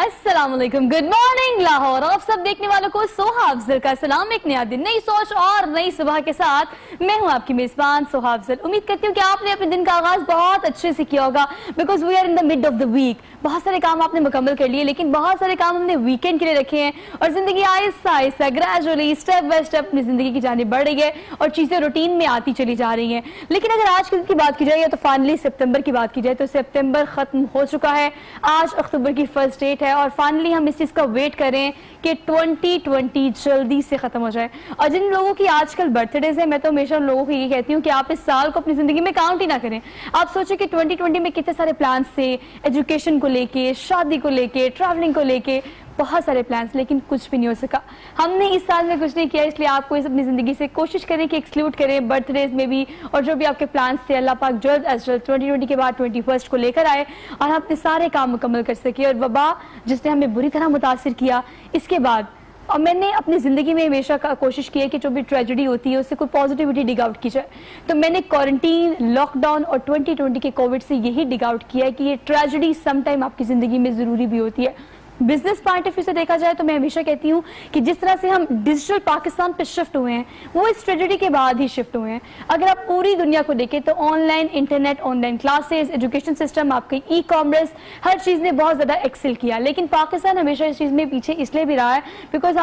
अस्सलाम वालेकुम, good morning Lahore. आप सब देखने वालों को सोहा अफजल का सलाम। एक नया दिन, नई सोच और नई सुबह के साथ मैं हूं आपकी मेजबान सोहा अफजल। उम्मीद करती हूँ कि आपने अपने दिन का आगाज बहुत अच्छे से किया होगा, because we are in the mid of the week. बहुत सारे काम आपने मुकम्मल कर लिए, लेकिन बहुत सारे काम हमने वीकेंड के लिए रखे हैं और जिंदगी Aahista Aahista gradually step by step अपनी जिंदगी की जानिब बढ़ रही है और चीजें रूटीन में आती चली जा रही हैं। लेकिन अगर आज की बात की जाए या तो फाइनली सितंबर की बात की जाए तो सितंबर खत्म हो चुका है, आज अक्टूबर की फर्स्ट डेट है और फाइनली हम इस चीज का वेट करें कि 2020 जल्दी से खत्म हो जाए। और जिन लोगों की आजकल बर्थडेज है, मैं तो हमेशा लोगों को ये कहती हूँ कि आप इस साल को अपनी जिंदगी में काउंट ही ना करें। आप सोचें कि 2020 में कितने सारे प्लान्स थे, एजुकेशन को लेके, शादी को लेके, ट्रैवलिंग को लेके, बहुत सारे प्लान्स, लेकिन कुछ भी नहीं हो सका। हमने इस साल में कुछ नहीं किया, इसलिए आपको इस अपनी जिंदगी से कोशिश करें कि एक्सक्लूड करें बर्थडेज में भी, और जो भी आपके प्लान्स थे अल्लाह पाक जल्द अज जल्द 2020 के बाद 21 को लेकर आए और हम अपने सारे काम मुकम्मल कर सके। और वबा जिसने हमें बुरी तरह मुतासिर किया, इसके बाद और मैंने अपनी ज़िंदगी में हमेशा कोशिश की है कि जो भी ट्रेजेडी होती है उससे कोई पॉजिटिविटी डिग आउट की जाए। तो मैंने क्वारंटीन, लॉकडाउन और 2020 के कोविड से यही डिग आउट किया है कि ये ट्रेजेडी सम टाइम आपकी ज़िंदगी में ज़रूरी भी होती है। बिजनेस पॉइंट ऑफ व्यू से देखा जाए तो मैं हमेशा कहती हूँ कि जिस तरह से हम डिजिटल पाकिस्तान पे शिफ्ट हुए हैं, वो इस ट्रेजेडी के बाद ही शिफ्ट हुए हैं। अगर आप पूरी दुनिया को देखें तो online internet, online classes, education system, आपके ई कॉमर्स, हर चीज़ ने बहुत ज़्यादा एक्सेल किया। लेकिन पाकिस्तान हमेशा इस चीज़ में पीछे इसलिए भी रहा है बिकॉज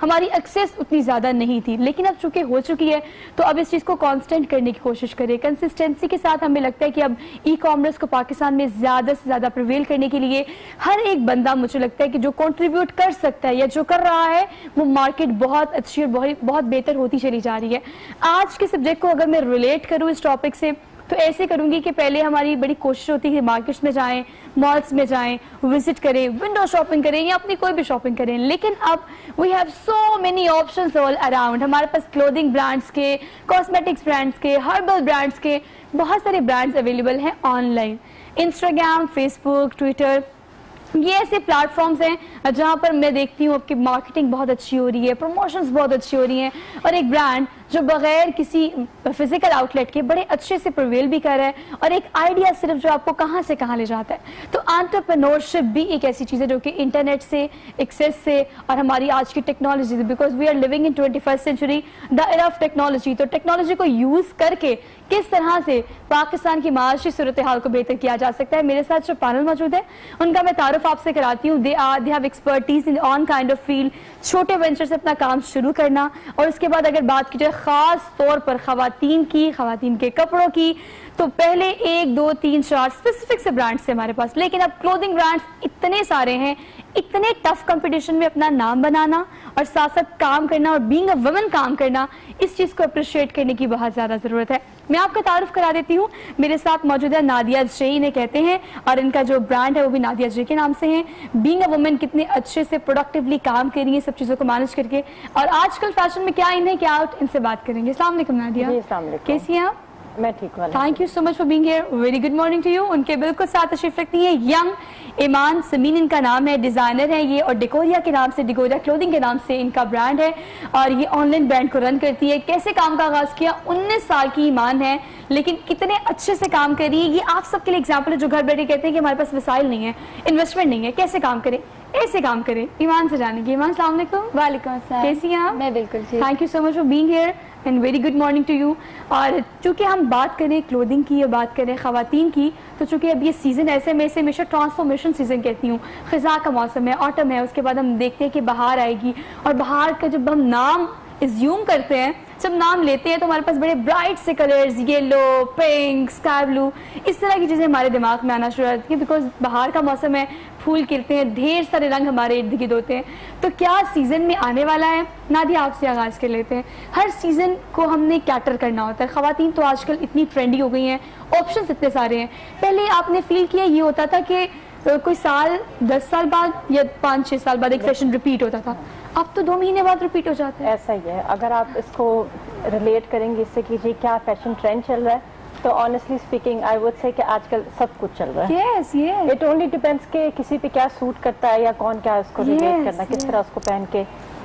हमारी एक्सेस उतनी ज़्यादा नहीं थी। लेकिन अब चूंकि हो चुकी है तो अब इस चीज़ को कॉन्स्टेंट करने की कोशिश करें, कंसिस्टेंसी के साथ। हमें लगता है कि अब ई कॉमर्स को पाकिस्तान में ज़्यादा से ज़्यादा प्रिवेल करने के लिए हर एक बंदा, मुझे लगता है कि जो कंट्रीब्यूट कर सकता है या जो कर रहा है, वो मार्केट बहुत अच्छी और बहुत बेहतर होती चली जा रही है। आज के सब्जेक्ट को अगर मैं रिलेट करूँ इस टॉपिक से तो ऐसे करूंगी कि पहले हमारी बड़ी कोशिश होती है मार्केट्स में जाएं, मॉल्स में जाएं, विजिट करें, विंडो शॉपिंग करें या अपनी कोई भी शॉपिंग करें। लेकिन अब we have so many options all around. हमारे पास क्लोथिंग ब्रांड्स के, कॉस्मेटिक्स ब्रांड्स के, हर्बल ब्रांड्स के बहुत सारे ब्रांड्स अवेलेबल हैं ऑनलाइन। इंस्टाग्राम, फेसबुक, ट्विटर, ये ऐसे प्लेटफॉर्म्स हैं जहाँ पर मैं देखती हूँ आपकी मार्केटिंग बहुत अच्छी हो रही है, प्रमोशंस बहुत अच्छी हो रही हैं और एक ब्रांड जो बगैर किसी फिजिकल आउटलेट के बड़े अच्छे से प्रिवेल भी कर रहा है और एक आइडिया सिर्फ जो आपको कहाँ से कहाँ ले जाता है। तो एंटरप्रेन्योरशिप भी एक ऐसी चीज़ है जो कि इंटरनेट से, एक्सेस से और हमारी आज की टेक्नोलॉजी से, because we are living in 21st century, the era of technology. तो टेक्नोलॉजी को यूज़ करके किस तरह से पाकिस्तान की माशी सूरत हाल को बेहतर किया जा सकता है। मेरे साथ जो पैनल मौजूद है उनका मैं तारुफ आपसे कराती हूँ। They have expertise in on kind of field, छोटे वेंचर से अपना काम शुरू करना। और उसके बाद अगर बात की जाए खास तौर पर खवातीन के कपड़ों की, तो पहले 1, 2, 3, 4 स्पेसिफिक से ब्रांड्स थे हमारे पास, लेकिन अब क्लोथिंग ब्रांड्स इतने सारे हैं। इतने टफ कंपटीशन में अपना नाम बनाना और साथ साथ काम करना और बीइंग अ वुमन काम करना, इस चीज़ को अप्रिशिएट करने की बहुत ज़्यादा ज़रूरत है। मैं आपका तारुफ करा देती हूँ। मेरे साथ मौजूद है नादिया जे, इन्हें कहते हैं, और इनका जो ब्रांड है वो भी नादिया जे के नाम से है। बीइंग अ वुमन कितने अच्छे से प्रोडक्टिवली काम कर रही है सब चीज़ों को मैनेज करके, और आजकल फैशन में क्या इन है क्या आउट, इनसे बात करेंगे। अस्सलाम वालेकुम नादिया, कैसी हैं आप? मैं ठीक हूँ। Thank you so much for being here. Very good morning to you. उनके बिल्कुल साथ तशरीफ रखती है यंग ईमान समीन, इनका नाम है, डिजाइनर है ये, और डिकोरिया के नाम से, डिकोरिया क्लोथिंग के नाम से इनका ब्रांड है और ये ऑनलाइन ब्रांड को रन करती है। कैसे काम का आगाज किया, 19 साल की ईमान है, लेकिन कितने अच्छे से काम कर रही है। ये आप सबके लिए एग्जाम्पल है जो घर बैठे कहते हैं कि हमारे पास वसाइल नहीं है, इन्वेस्टमेंट नहीं है, कैसे काम करें, ऐसे काम करें। ईमान से जानेंगे। ईमान अस्सलाम वालेकुम। वालेकुम अस्सलाम। कैसी हैं आप? मैं बिल्कुल ठीक। Thank you so much for being here and very good morning to you. और चूंकि हम बात करें क्लोथिंग की या बात करें खवातीन की, तो चूंकि अब ये सीज़न ऐसे, मैं इसे हमेशा ट्रांसफॉर्मेशन सीज़न कहती हूँ। ख़िज़ा का मौसम है, ऑटम है, उसके बाद हम देखते हैं कि बहार आएगी, और बहार का जब हम नाम एज्यूम करते हैं, जब नाम लेते हैं तो हमारे पास बड़े ब्राइट से colours, yellow, pink, sky blue, इस तरह की चीज़ें हमारे दिमाग में आना शुरू होती हैं, बिकॉज बाहर का मौसम है, फूल खिलते हैं, ढेर सारे रंग हमारे इर्द गिर्द होते हैं। तो क्या सीज़न में आने वाला है? नादिया आपसे आगाज़ कर लेते हैं। हर सीज़न को हमने कैटर करना होता है। ख़वातीन तो आजकल इतनी ट्रेंडी हो गई हैं, ऑप्शंस इतने सारे हैं। पहले आपने फील किया ये होता था कि कोई साल, 10 साल बाद या 5-6 साल बाद एक फैशन रिपीट होता था, अब तो 2 महीने बाद रिपीट हो जाता है। ऐसा ही है। अगर आप इसको रिलेट करेंगे इससे कि जी क्या फैशन ट्रेंड चल रहा है, तो honestly speaking I would say कि आजकल सब कुछ चल रहा है। yes, yes. It only depends कि किसी पे क्या सूट करता है या कौन क्या उसको रिलेट करना, किस तरह उसको पहन के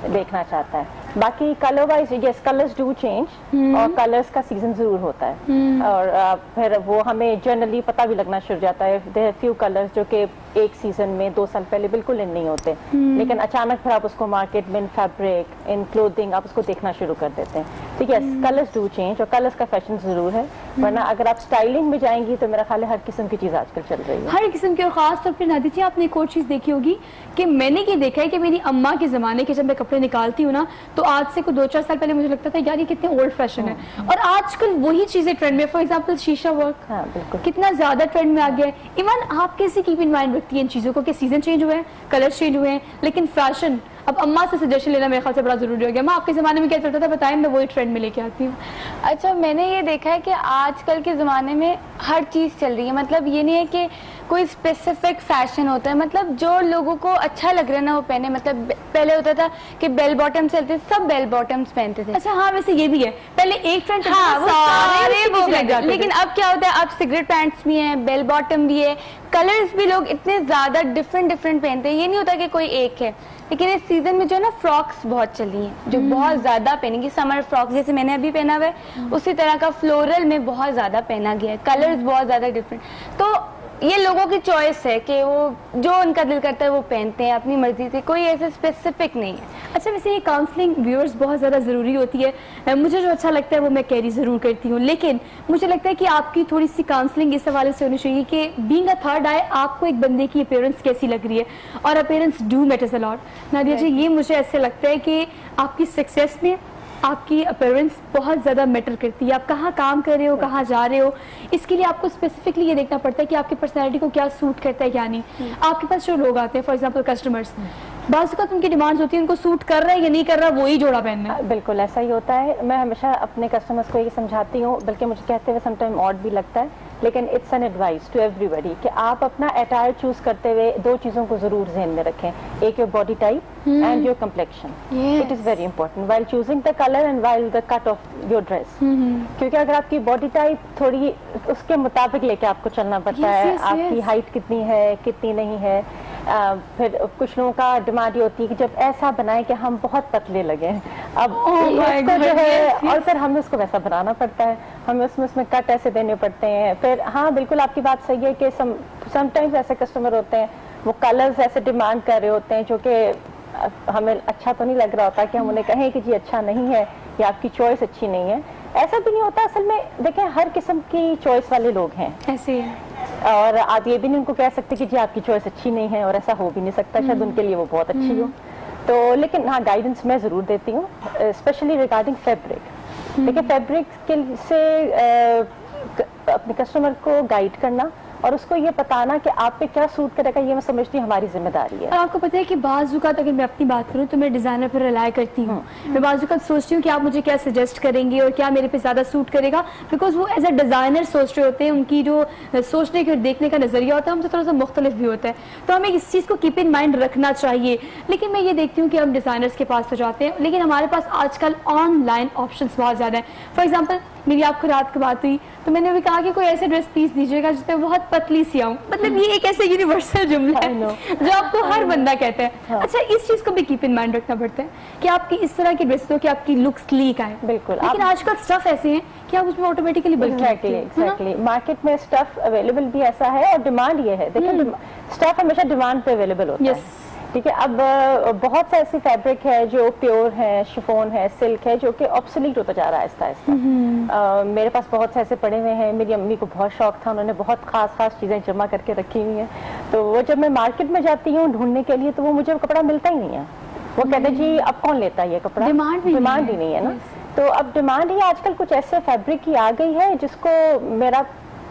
देखना चाहता है। باقی colour wise yes colours do change اور کلرز کا سیزن ضرور ہوتا ہے اور پھر وہ ہمیں جنرلی پتہ بھی لگنا شروع جاتا ہے. دیر آر فیو کلرز جو کہ ایک سیزن میں 2 سال پہلے بالکل ان نہیں ہوتے لیکن اچانک پھر آپ اس کو مارکیٹ میں ان فیبرک ان کلوتھنگ آپ اس کو دیکھنا شروع کر دیتے ہیں. ٹھیک ہے کلرز ڈو چینج اور کلرز کا فیشن ضرور ہے ورنہ اگر آپ اسٹائلنگ میں جائیں گی تو میرا خیال ہے ہر قسم کی چیز آج کل چل رہی ہے, ہر قسم کی. اور خاص طور پہ نادی جی آپ نے ایک اور چیز دیکھی ہوگی کہ میں نے یہ دیکھا ہے کہ میری اماں کے زمانے کے جب میں کپڑے نکالتی ہوں نا تو آج سے کوئی 2-4 سال پہلے مجھے لگتا تھا یار یہ کتنے اولڈ فیشن ہے اور آج کل وہی چیزیں ٹرینڈ میں. فار ایگزامپل شیشہ ورک کتنا زیادہ ٹرینڈ میں آ گیا ہے. ایون آپ کیسے کیپ ان مائنڈ رکھتی ہیں ان چیزوں کو کہ سیزن چینج ہوئے ہیں, کلر چینج ہوئے ہیں, لیکن فیشن اب اماں سے سجیشن لینا میرے خیال سے بڑا ضروری ہو گیا. میں آپ کے زمانے میں کیا چلتا تھا بتائیں, میں وہی ٹرینڈ میں لے کے آتی ہوں. اچھا میں نے یہ دیکھا ہے کہ آج کل کے زمانے میں ہر چیز چل رہی ہے, مطلب یہ نہیں ہے کہ کوئی اسپیسیفک فیشن ہوتا ہے, مطلب جو لوگوں کو اچھا لگ رہا ہے نا وہ پہنے. مطلب پہلے ہوتا تھا کہ بیل باٹم چلتے سب بیل باٹمس پہنتے تھے. اچھا ہاں ویسے یہ بھی ہے, پہلے ایک ٹرینڈ لیکن اب کیا ہوتا ہے اب سگریٹ پینٹس بھی ہیں, بیل باٹم بھی ہے, کلرز بھی لوگ اتنے زیادہ ڈفرینٹ پہنتے ہیں. یہ نہیں ہوتا کہ کوئی ایک ہے, لیکن اس سیزن میں جو ہے نا فراکس بہت چلی ہیں جو بہت زیادہ پہنیں گی. سمر فراکس جیسے میں نے ابھی پہنا ہوا ہے اسی طرح کا فلورل میں بہت زیادہ پہنا گیا ہے, کلرز بہت زیادہ ڈفرینٹ. تو یہ لوگوں کی چوائس ہے کہ وہ جو ان کا دل کرتا ہے وہ پہنتے ہیں اپنی مرضی سے, کوئی ایسے اسپیسیفک نہیں ہے. اچھا ویسے یہ کاؤنسلنگ ویورز بہت زیادہ ضروری ہوتی ہے. مجھے جو اچھا لگتا ہے وہ میں کیری ضرور کرتی ہوں, لیکن مجھے لگتا ہے کہ آپ کی تھوڑی سی کاؤنسلنگ اس حوالے سے ہونی چاہیے کہ بینگ اے تھرڈ آئی آپ کو ایک بندے کی اپیرنس کیسی لگ رہی ہے, اور appearance do matters a lot. Nadia ji یہ مجھے ایسے لگتا ہے کہ آپ کی سکسیس میں آپ کی اپیرنس بہت زیادہ میٹر کرتی ہے. آپ کہاں کام کر رہے ہو, کہاں جا رہے ہو, اس کے لیے آپ کو اسپیسیفکلی یہ دیکھنا پڑتا ہے کہ آپ کی پرسنالٹی کو کیا سوٹ کرتا ہے کیا نہیں. آپ کے پاس جو لوگ آتے ہیں فار ایگزامپل کسٹمرس, بعض اوقات ان کی ڈیمانڈز ہوتی ہیں ان کو سوٹ کر رہا ہے یا نہیں کر رہا وہی جوڑا پہننا ہے. بالکل ایسا ہی ہوتا ہے. میں ہمیشہ اپنے کسٹمرس کو یہ سمجھاتی ہوں, بلکہ مجھے کہتے ہوئے سم ٹائم آڈ بھی لگتا ہے, لیکن it's an advice to everybody کہ آپ اپنا اٹائر چوز کرتے ہوئے 2 چیزوں کو ضرور ذہن میں رکھیں, ایک your body type and your complexion. It is very important while choosing the colour and while the cut of your dress, کیونکہ اگر آپ کی باڈی ٹائپ تھوڑی اس کے مطابق لے کے آپ کو چلنا پڑتا ہے. آپ کی ہائٹ کتنی ہے کتنی نہیں ہے. پھر کچھ لوگوں کا ڈیمانڈ یہ ہوتی ہے کہ جب ایسا بنائے کہ ہم بہت پتلے لگے, اب اس کو جو ہے اور پھر ہمیں اس کو ویسا بنانا پڑتا ہے, ہمیں اس میں کٹ ایسے دینے پڑتے ہیں. پھر ہاں بالکل آپ کی بات صحیح ہے کہ سم ٹائمز ایسے کسٹمر ہوتے ہیں وہ کلرز ایسے ڈیمانڈ کر رہے ہوتے ہیں جو کہ ہمیں اچھا تو نہیں لگ رہا ہوتا کہ ہم انہیں کہیں کہ جی اچھا نہیں ہے یا آپ کی چوائس اچھی نہیں ہے. ایسا بھی نہیں ہوتا. اصل میں دیکھیں ہر قسم کی چوائس والے لوگ ہیں ایسے, اور آپ یہ بھی نہیں ان کو کہہ سکتے کہ جی آپ کی چوائس اچھی نہیں ہے, اور ایسا ہو بھی نہیں سکتا. شاید ان کے لیے وہ بہت اچھی ہو. تو لیکن ہاں گائیڈنس میں ضرور دیتی ہوں, اسپیشلی ریگارڈنگ فیبرک. دیکھیں فیبرک سے اپنے کسٹمر کو گائیڈ کرنا اور اس کو یہ بتانا کہ آپ پہ کیا سوٹ کرے گا, یہ میں سمجھتی ہوں ہماری ذمہ داری ہے. اور آپ کو پتہ ہے کہ بعض اوقات اگر میں اپنی بات کروں تو میں ڈیزائنر پر ریلائی کرتی ہوں. میں بعض اوقات سوچتی ہوں کہ آپ مجھے کیا سجیسٹ کریں گے اور کیا میرے پہ زیادہ سوٹ کرے گا, بیکاز وہ ایز اے ڈیزائنر سوچ رہے ہوتے ہیں, ان کی جو سوچنے کے اور دیکھنے کا نظریہ ہوتا ہے ہم سے تھوڑا سا مختلف بھی ہوتا ہے. تو ہمیں اس چیز کو کیپ ان مائنڈ رکھنا چاہیے. لیکن میں یہ دیکھتی ہوں کہ ہم ڈیزائنرس کے پاس تو جاتے ہیں, لیکن ہمارے پاس آج کل آن لائن آپشنس بہت زیادہ ہیں. فار ایگزامپل میری آپ کو رات کی بات ہوئی تو میں نے بھی کہا کہ کوئی ایسے ڈریس پیس دیجیے گا جس پہ بہت پتلی سی آؤں. مطلب یہ ایک ایسے یونیورسل جملہ ہے جو آپ کو ہر بندہ کہتا ہے. اچھا اس چیز کو بھی کیپ ان مائنڈ رکھنا پڑتا ہے کہ آپ کی اس طرح کی ڈریس ہو کہ آپ کی لک سلیک آئے. بالکل. لیکن آج کل اسٹف ایسے ہیں کہ آپ اس میں آٹومیٹکلی ایگزیکٹلی مارکیٹ میں اسٹف اویلیبل بھی ایسا ہے, اور ڈیمانڈ یہ ہے. دیکھیں اسٹف ہمیشہ ڈیمانڈ پہ اویلیبل ہوتا ہے. ٹھیک ہے. اب بہت سے ایسی فیبرک ہے جو پیور ہے, شفون ہے, سلک ہے, جو کہ آبسلیٹ ہوتا جا رہا ہے آہستہ آہستہ. میرے پاس بہت سے ایسے پڑے ہوئے ہیں. میری امی کو بہت شوق تھا, انہوں نے بہت خاص چیزیں جمع کر کے رکھی ہوئی ہیں. تو وہ جب میں مارکیٹ میں جاتی ہوں ڈھونڈنے کے لیے تو وہ مجھے کپڑا ملتا ہی نہیں ہے. وہ کہتے ہیں جی اب کون لیتا ہے یہ کپڑا, ڈیمانڈ ہی نہیں ہے نا. تو اب ڈیمانڈ ہی آج کل کچھ ایسے فیبرک کی آ گئی ہے جس کو میرا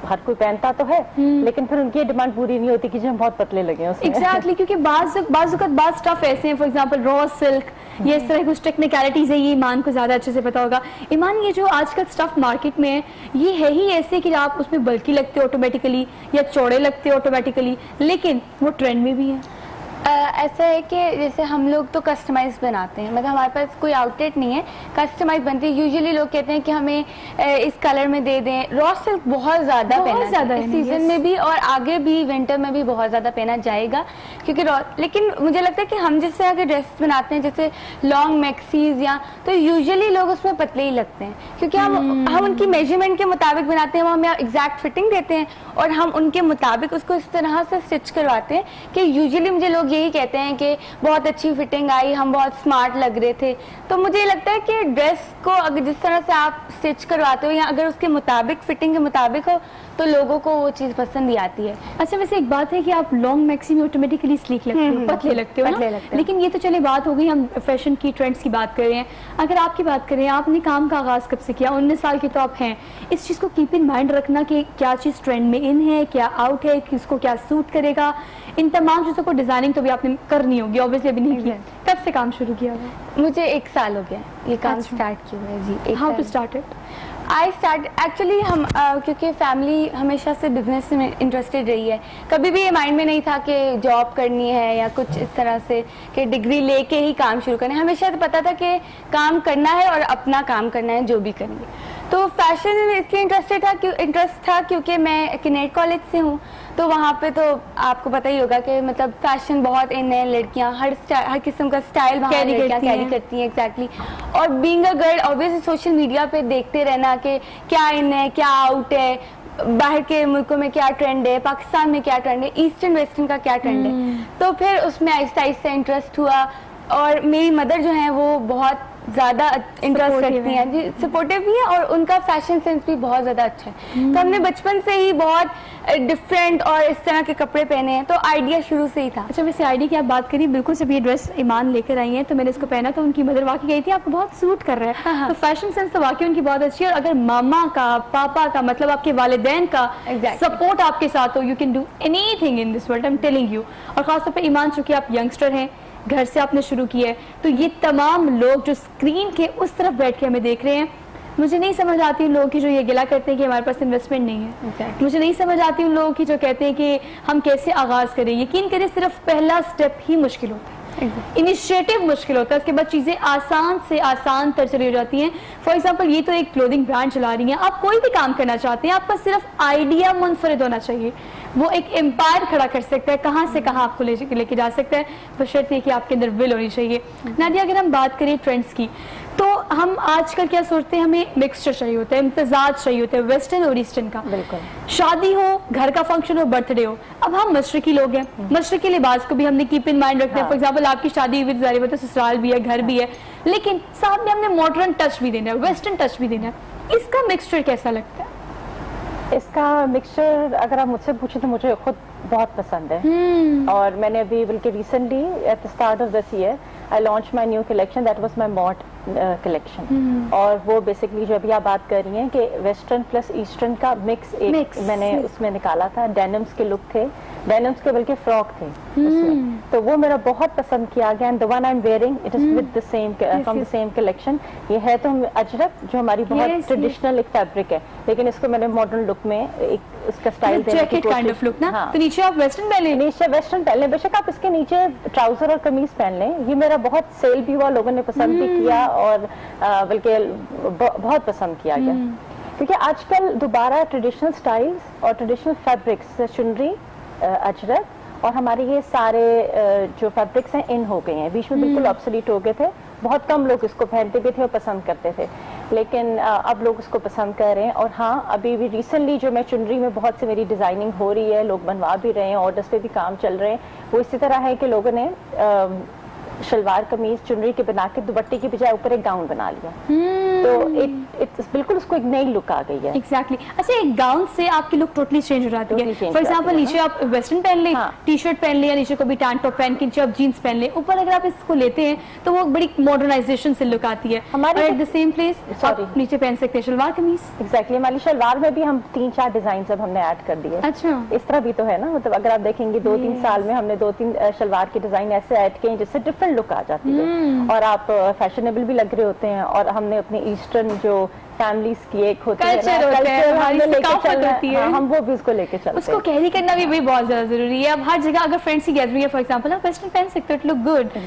ہر کوئی پہنتا تو ہے, لیکن پھر ان کی ڈیمانڈ پوری نہیں ہوتی کہ جو ہم بہت پتلے لگے ہیں. ایگزیکٹلی, کیونکہ بعض اوقات بعض اسٹف ایسے ہیں, فار ایگزامپل را سلک, یہ اس طرح کچھ ٹیکنیکلٹیز ہے, یہ ایمان کو زیادہ اچھے سے پتا ہوگا. ایمان یہ جو آج کل اسٹف مارکیٹ میں ہے یہ ہے ہی ایسے کہ آپ اس میں بلکی لگتے ہو آٹومیٹیکلی یا چوڑے لگتے ہو آٹومیٹیکلی, لیکن وہ ٹرینڈ میں بھی ہے. ऐसा है कि जैसे हम लोग तो कस्टमाइज बनाते हैं, मतलब हमारे पास कोई आउटलेट नहीं है, कस्टमाइज बनती है। यूजुअली लोग कहते हैं कि हमें इस कलर में दे दें। रॉ सिल्क बहुत ज़्यादा पहना इस सीजन में भी और आगे भी विंटर में भी बहुत ज़्यादा पहना जाएगा, क्योंकि लेकिन मुझे लगता है कि हम जिस तरह के ड्रेसेस बनाते हैं जैसे लॉन्ग मैक्सीज या, तो यूजुअली लोग उसमें पतले ही लगते हैं, क्योंकि हम उनकी मेजरमेंट के मुताबिक बनाते हैं, वो हमें एग्जैक्ट फिटिंग देते हैं और हम उनके मुताबिक उसको इस तरह से स्टिच करवाते हैं कि यूजुअली मुझे लोग यही कहते हैं कि बहुत अच्छी फिटिंग आई, हम बहुत स्मार्ट लग रहे थे। तो मुझे लगता है कि ड्रेस को अगर जिस तरह से आप स्टिच करवाते हो या अगर उसके मुताबिक फिटिंग के मुताबिक हो तो लोगों को वो चीज़ पसंद ही आती है। अच्छा, वैसे एक बात है कि आप लॉन्ग मैक्सी में ऑटोमेटिकली स्लीक लगते हो, पतले लगते हो ना? लेकिन ये तो चले बात हो गई, हम फैशन की ट्रेंड्स की बात कर रहे हैं। अगर आपकी बात करें, आपने काम का आगाज़ कब से किया? 19 साल के तो आप हैं। इस चीज़ को कीप इन माइंड रखना कि क्या चीज़ ट्रेंड में इन है, क्या आउट है, किसको क्या सूट करेगा, इन तमाम चीज़ों को डिजाइनिंग तो भी आपने करनी होगी, ऑब्वियसली अभी नहीं किया। कब से काम शुरू किया हुआ? मुझे 1 साल हो गया ये काम स्टार्ट किया है जी। How to start it? I start actually हम क्योंकि फैमिली हमेशा से बिजनेस में इंटरेस्टेड रही है, कभी भी ये माइंड में नहीं था कि जॉब करनी है या कुछ इस तरह से कि डिग्री लेके ही काम शुरू करना है। हमेशा तो पता था कि काम करना है और अपना काम करना है, जो भी करेंगे। तो फैशन में इसलिए इंटरेस्ट था क्योंकि मैं किनेट कॉलेज से हूँ, तो वहाँ पे तो आपको पता ही होगा कि मतलब फैशन बहुत इन है, लड़कियाँ हर किस्म का स्टाइल वहाँ कैरी करती हैं। एग्जैक्टली। और being a girl obviously social media पे देखते रहना कि क्या इन है, क्या आउट है, बाहर के मुल्कों में क्या ट्रेंड है, पाकिस्तान में क्या ट्रेंड है, ईस्टर्न वेस्टर्न का क्या ट्रेंड है, तो फिर उसमें आहिस्ता आहिस्ता इंटरेस्ट हुआ। और मेरी मदर जो है वो बहुत ज़्यादा इंटरेस्ट रखती हैं जी, सपोर्टिव भी है और उनका फैशन सेंस भी बहुत ज़्यादा अच्छा है। तो हमने बचपन से ही बहुत डिफरेंट और इस तरह के कपड़े पहने हैं, तो आइडिया शुरू से ही था। अच्छा, वैसे आइडिया की आप बात करी, बिल्कुल जब ये ड्रेस ईमान लेकर आई हैं तो मैंने इसको पहना तो उनकी मदर वाकई गई थी आपको बहुत सूट कर रहा है। तो फैशन सेंस तो वाकई उनकी बहुत अच्छी है। और अगर मामा का, पापा का, मतलब आपके वालिदैन का सपोर्ट आपके साथ हो, you can do anything in this world, I am telling you. और खासतौर पर ईमान, चूंकि आप यंगस्टर हैं, घर से आपने शुरू किया है, तो ये तमाम लोग जो स्क्रीन के उस तरफ बैठ के हमें देख रहे हैं, मुझे नहीं समझ आती उन लोगों की जो ये गिला करते हैं कि हमारे पास इन्वेस्टमेंट नहीं है। मुझे नहीं समझ आती उन लोगों की जो कहते हैं कि हम कैसे आगाज करें। यकीन करें, सिर्फ पहला स्टेप ही मुश्किल होता है, इनिशिएटिव मुश्किल होता है, उसके बाद चीजें आसान से आसान तर चली हो जाती हैं। फॉर एग्जांपल, ये तो एक क्लोथिंग ब्रांड चला रही हैं, आप कोई भी काम करना चाहते हैं, आपका सिर्फ आइडिया मुनफरिद होना चाहिए, वो एक एम्पायर खड़ा कर सकता है, कहाँ से कहाँ आपको लेके जा सकता है, बशर्ते है कि आपके अंदर विल होनी चाहिए। नादिया, अगर हम बात करें ट्रेंड्स की, तो हम आजकल क्या सोचते हैं, हमें मिक्सचर चाहिए होता है, इम्तजाज चाहिए होता है, वेस्टर्न और ईस्टर्न का। बिल्कुल। शादी हो, घर का फंक्शन हो, बर्थडे हो, अब हम मशरकी लोग हैं, मशरकी लिबास को भी हमने कीप इन माइंड रखते हैं। फॉर एग्जाम्पल, आपकी शादी हुई जारी बात है, ससुराल भी है, घर भी है, लेकिन साथ में हमने मॉडर्न टच भी देना है, वेस्टर्न टच भी देना है। इसका मिक्सचर कैसा लगता है? इसका मिक्सचर अगर आप मुझसे पूछें तो मुझे खुद बहुत पसंद है। और मैंने अभी बल्कि recently at the start of this year I launch my new collection, that was my mod collection. और वो बेसिकली जो अभी आप बात कर रही हैं कि वेस्टर्न प्लस ईस्टर्न का मिक्स मैंने उसमें निकाला था। डेनिम्स के लुक थे, डेनिम्स के बल्कि फ्रॉक थे उसमें, तो वो मेरा बहुत पसंद किया गया। And the one I am wearing it is with the same from the same collection. ये है तो अजरक, जो हमारी बहुत ट्रेडिशनल एक फैब्रिक है, लेकिन इसको मैंने मॉडर्न लुक में एक उसका स्टाइल देने की कोशिश काइंड ऑफ लुक ना। तो नीचे आप वेस्टर्न पहन लें, नीचे वेस्टर्न पहन लें, बेशक आप इसके नीचे ट्राउजर और कमीज पहन लें। ये मेरा बहुत सेल भी हुआ, लोगों ने पसंद भी किया और बल्कि बहुत पसंद किया गया, क्योंकि आजकल दोबारा ट्रेडिशनल स्टाइल्स और ट्रेडिशनल फैब्रिक्स, चुनरी, अजरक और हमारे ये सारे जो फैब्रिक्स हैं इन हो गए हैं। बीच में बिल्कुल ऑब्सोलीट हो गए थे, बहुत कम लोग इसको पहनते भी थे और पसंद करते थे, लेकिन अब लोग इसको पसंद कर रहे हैं। और हाँ, अभी भी रिसेंटली जो मैं चुनरी में बहुत सी मेरी डिजाइनिंग हो रही है, लोग बनवा भी रहे हैं, ऑर्डर्स पे भी काम चल रहे हैं। वो इसी तरह है कि लोगों ने शलवार कमीज चुनरी के बना के दुपट्टे की बजाय ऊपर एक गाउन बना लिया, तो बिल्कुल उसको एक नई लुक आ गई है। एग्जैक्टली। अच्छा, एक गाउन से आपकी लुक टोटली चेंज हो जाती है। फॉर एग्जांपल, नीचे आप वेस्टर्न पहन लें, टी शर्ट पहन लें, या नीचे को भी टैंक टॉप पहन के नीचे आप जीन्स पहन लें, ऊपर अगर आप इसको लेते हैं तो वो बड़ी मॉडर्नाइजेशन से लुक आती है। हमारे एट द सेम प्लेस आप नीचे पहन सकते हैं शलवार कमीज। एग्जैक्टली। हमारी शलवार में भी हम 3-4 डिजाइन अब हमने ऐड कर दिए। अच्छा, इस तरह भी तो है ना, मतलब अगर आप देखेंगे 2-3 साल में हमने 2-3 शलवार की डिजाइन ऐसे ऐड किए जिससे डिफरेंट लुक आ जाती है और आप फैशनेबल भी लग रहे होते हैं। और हमने अपने ईस्टर्न जो फैमिलीज की एक होती कल्चर होता है, हमारी ثقافت होती है, हम वो भी उसको लेके चलते हैं, उसको कैरी करना भी बहुत ज्यादा जरूरी है. अब हर जगह अगर फ्रेंड्स की गैदरिंग है फॉर एग्जांपल, आप वेस्टर्न पहन सकते हो, इट लुक गुड,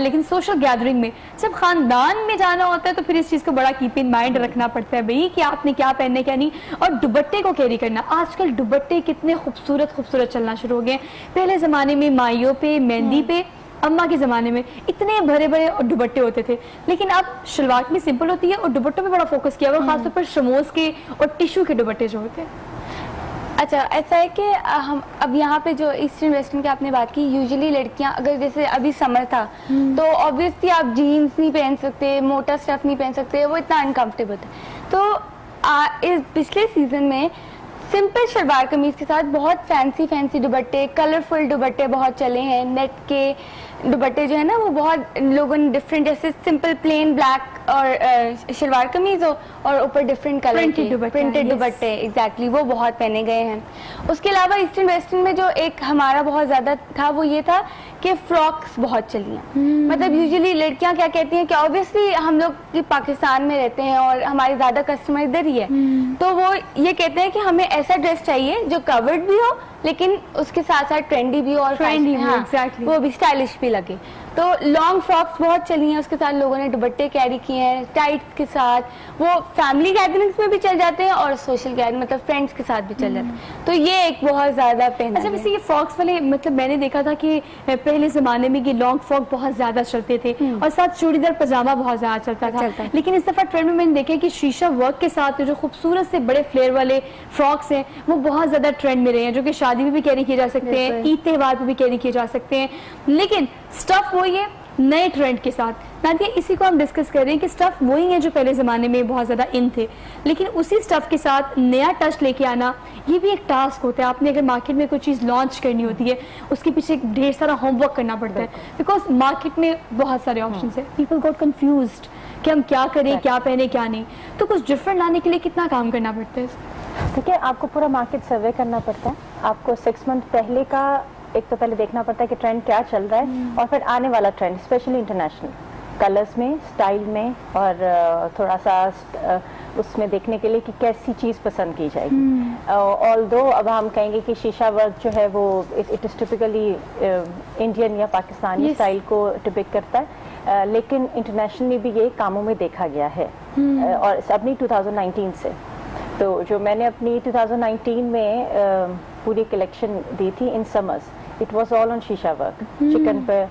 लेकिन सोशल गैदरिंग में जब खानदान में जाना होता है तो फिर इस चीज को बड़ा कीप इन माइंड रखना पड़ता है भाई कि आपने क्या पहनना है क्या नहीं. और दुपट्टे को कैरी करना, आजकल दुपट्टे कितने खूबसूरत खूबसूरत चलना शुरू हो गए. पहले जमाने में माइयों पे, मेहंदी पे, अम्मा के ज़माने में इतने भरे भरे दुपट्टे होते थे, लेकिन अब शलवार में सिंपल होती है और दुपट्टों में बड़ा फोकस किया हुआ, खासतौर पर शमोज के और टिश्यू के दुपट्टे जो होते हैं. अच्छा, ऐसा है कि हम अब यहाँ पे जो ईस्टर्न वेस्टर्न की आपने बात की, यूजुअली लड़कियाँ अगर जैसे अभी समर था तो ऑब्वियसली आप जीन्स नहीं पहन सकते, मोटा स्टफ नहीं पहन सकते, वो इतना अनकम्फर्टेबल था. तो इस पिछले सीजन में सिंपल शलवार कमीज के साथ बहुत फैंसी दुपट्टे, कलरफुल दुपट्टे बहुत चले हैं. नेट के दुपट्टे जो है ना वो बहुत लोगों ने डिफरेंट, जैसे सिंपल प्लेन ब्लैक और शलवार कमीज हो और ऊपर डिफरेंट कलर के प्रिंटेड दुपट्टे, एग्जैक्टली वो बहुत पहने गए हैं. उसके अलावा ईस्टर्न वेस्टर्न में जो एक हमारा बहुत ज्यादा था वो ये था कि फ्रॉक्स बहुत चली हैं. मतलब यूजुअली लड़कियां क्या कहती हैं कि ऑब्वियसली हम लोग पाकिस्तान में रहते हैं और हमारे ज्यादा कस्टमर इधर ही है, तो वो ये कहते हैं कि हमें ऐसा ड्रेस चाहिए जो कवर्ड भी हो लेकिन उसके साथ साथ ट्रेंडी भी और ट्रेंडी भी, exactly. वो भी स्टाइलिश भी लगे. तो लॉन्ग फ्रॉक्स बहुत चली हैं, उसके साथ लोगों ने दुपट्टे कैरी किए हैं टाइट्स के साथ. वो फैमिली गैदरिंग्स में भी चल जाते हैं और सोशल गैदरिंग मतलब फ्रेंड्स के साथ भी चल जाते हैं. तो ये एक बहुत ज्यादा पहना. अच्छा, वैसे ये फ्रॉक्स वाले मतलब मैंने देखा था कि पहले जमाने में ये लॉन्ग फ्रॉक बहुत ज्यादा चलते थे और साथ चूड़ीदार पजामा बहुत ज्यादा चलता था. लेकिन इस दफा ट्रेंड में मैंने देखा कि शीशा वर्क के साथ जो खूबसूरत से बड़े फ्लेयर वाले फ्रॉक्स हैं वो बहुत ज्यादा ट्रेंड में रहे हैं, जो कि शादी में भी कैरी किए जा सकते हैं, ईद त्योहार पे भी कैरी किए जा सकते हैं. लेकिन स्टफ वही है नए ट्रेंड के साथ. नादिया, इसी को हम डिस्कस कर रहे हैं कि स्टफ वही है जो पहले ज़माने में बहुत ज़्यादा इन थे, लेकिन उसी स्टफ के साथ नया टच लेके आना ये भी एक टास्क होता है. आपने अगर मार्केट में कोई चीज़ लॉन्च करनी होती है उसके पीछे ढेर सारा होमवर्क करना पड़ता है, बिकॉज मार्केट में बहुत सारे ऑप्शन है. पीपल गॉट कन्फ्यूज्ड कि हम क्या करें, क्या पहने, क्या नहीं. तो कुछ डिफरेंट लाने के लिए कितना काम करना पड़ता है? ठीक है, आपको पूरा मार्केट सर्वे करना पड़ता है. आपको 6 मंथ पहले का एक तो पहले देखना पड़ता है कि ट्रेंड क्या चल रहा है और फिर आने वाला ट्रेंड, स्पेशली इंटरनेशनल कलर्स में, स्टाइल में, और थोड़ा सा उसमें देखने के लिए कि कैसी चीज़ पसंद की जाएगी. ऑल्दो अब हम कहेंगे कि शीशा वर्क जो है वो इट इज़ टिपिकली इंडियन या पाकिस्तानी स्टाइल को टिपिक करता है, लेकिन इंटरनेशनली भी ये कामों में देखा गया है और अपनी 2019 से. तो जो मैंने अपनी 2019 में पूरी कलेक्शन दी थी in summers, it was all on शीशा वर्क, चिकन पे,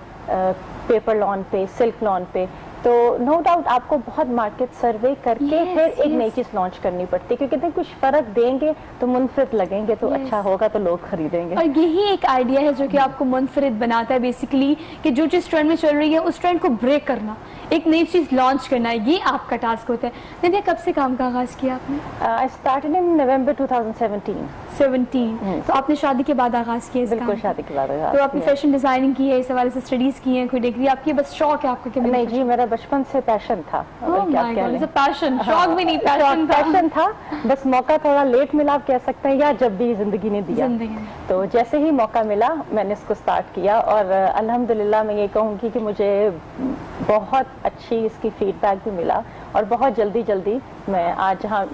पेपर लॉन पे, सिल्क लॉन पे. तो नो डाउट आपको बहुत मार्केट सर्वे करके फिर एक नई चीज लॉन्च करनी पड़ती है, क्योंकि देखिए कुछ फर्क देंगे तो मुनफरिद लगेंगे तो अच्छा होगा तो लोग खरीदेंगे. और यही एक आइडिया है जो कि आपको मुनफरिद बनाता है बेसिकली, कि जो चीज ट्रेंड में चल रही है उस ट्रेंड को ब्रेक करना, एक नई चीज लॉन्च करना है, ये आपका टास्क होता है. नादिया, कब से काम का आगाज किया आपने? आई स्टार्टेड इन नवंबर 2017. तो आपने शादी के बाद आगाज किया? बिल्कुल, शादी के बाद. तो आपने फैशन डिजाइनिंग की है, इस हवाले से स्टडीज की है, कोई डिग्री आपकी, बस शौक है आपका? नहीं जी, मेरा बचपन से पैशन था. पैशन, शौक भी नहीं, पैशन था. बस मौका थोड़ा लेट मिला आप कह सकते हैं, या जब भी जिंदगी ने दिया. तो जैसे ही मौका मिला मैंने इसको स्टार्ट किया और अल्हम्दुलिल्लाह मैं ये कहूँगी कि मुझे बहुत अच्छी इसकी फीडबैक भी मिला और बहुत जल्दी मैं आज जहाँ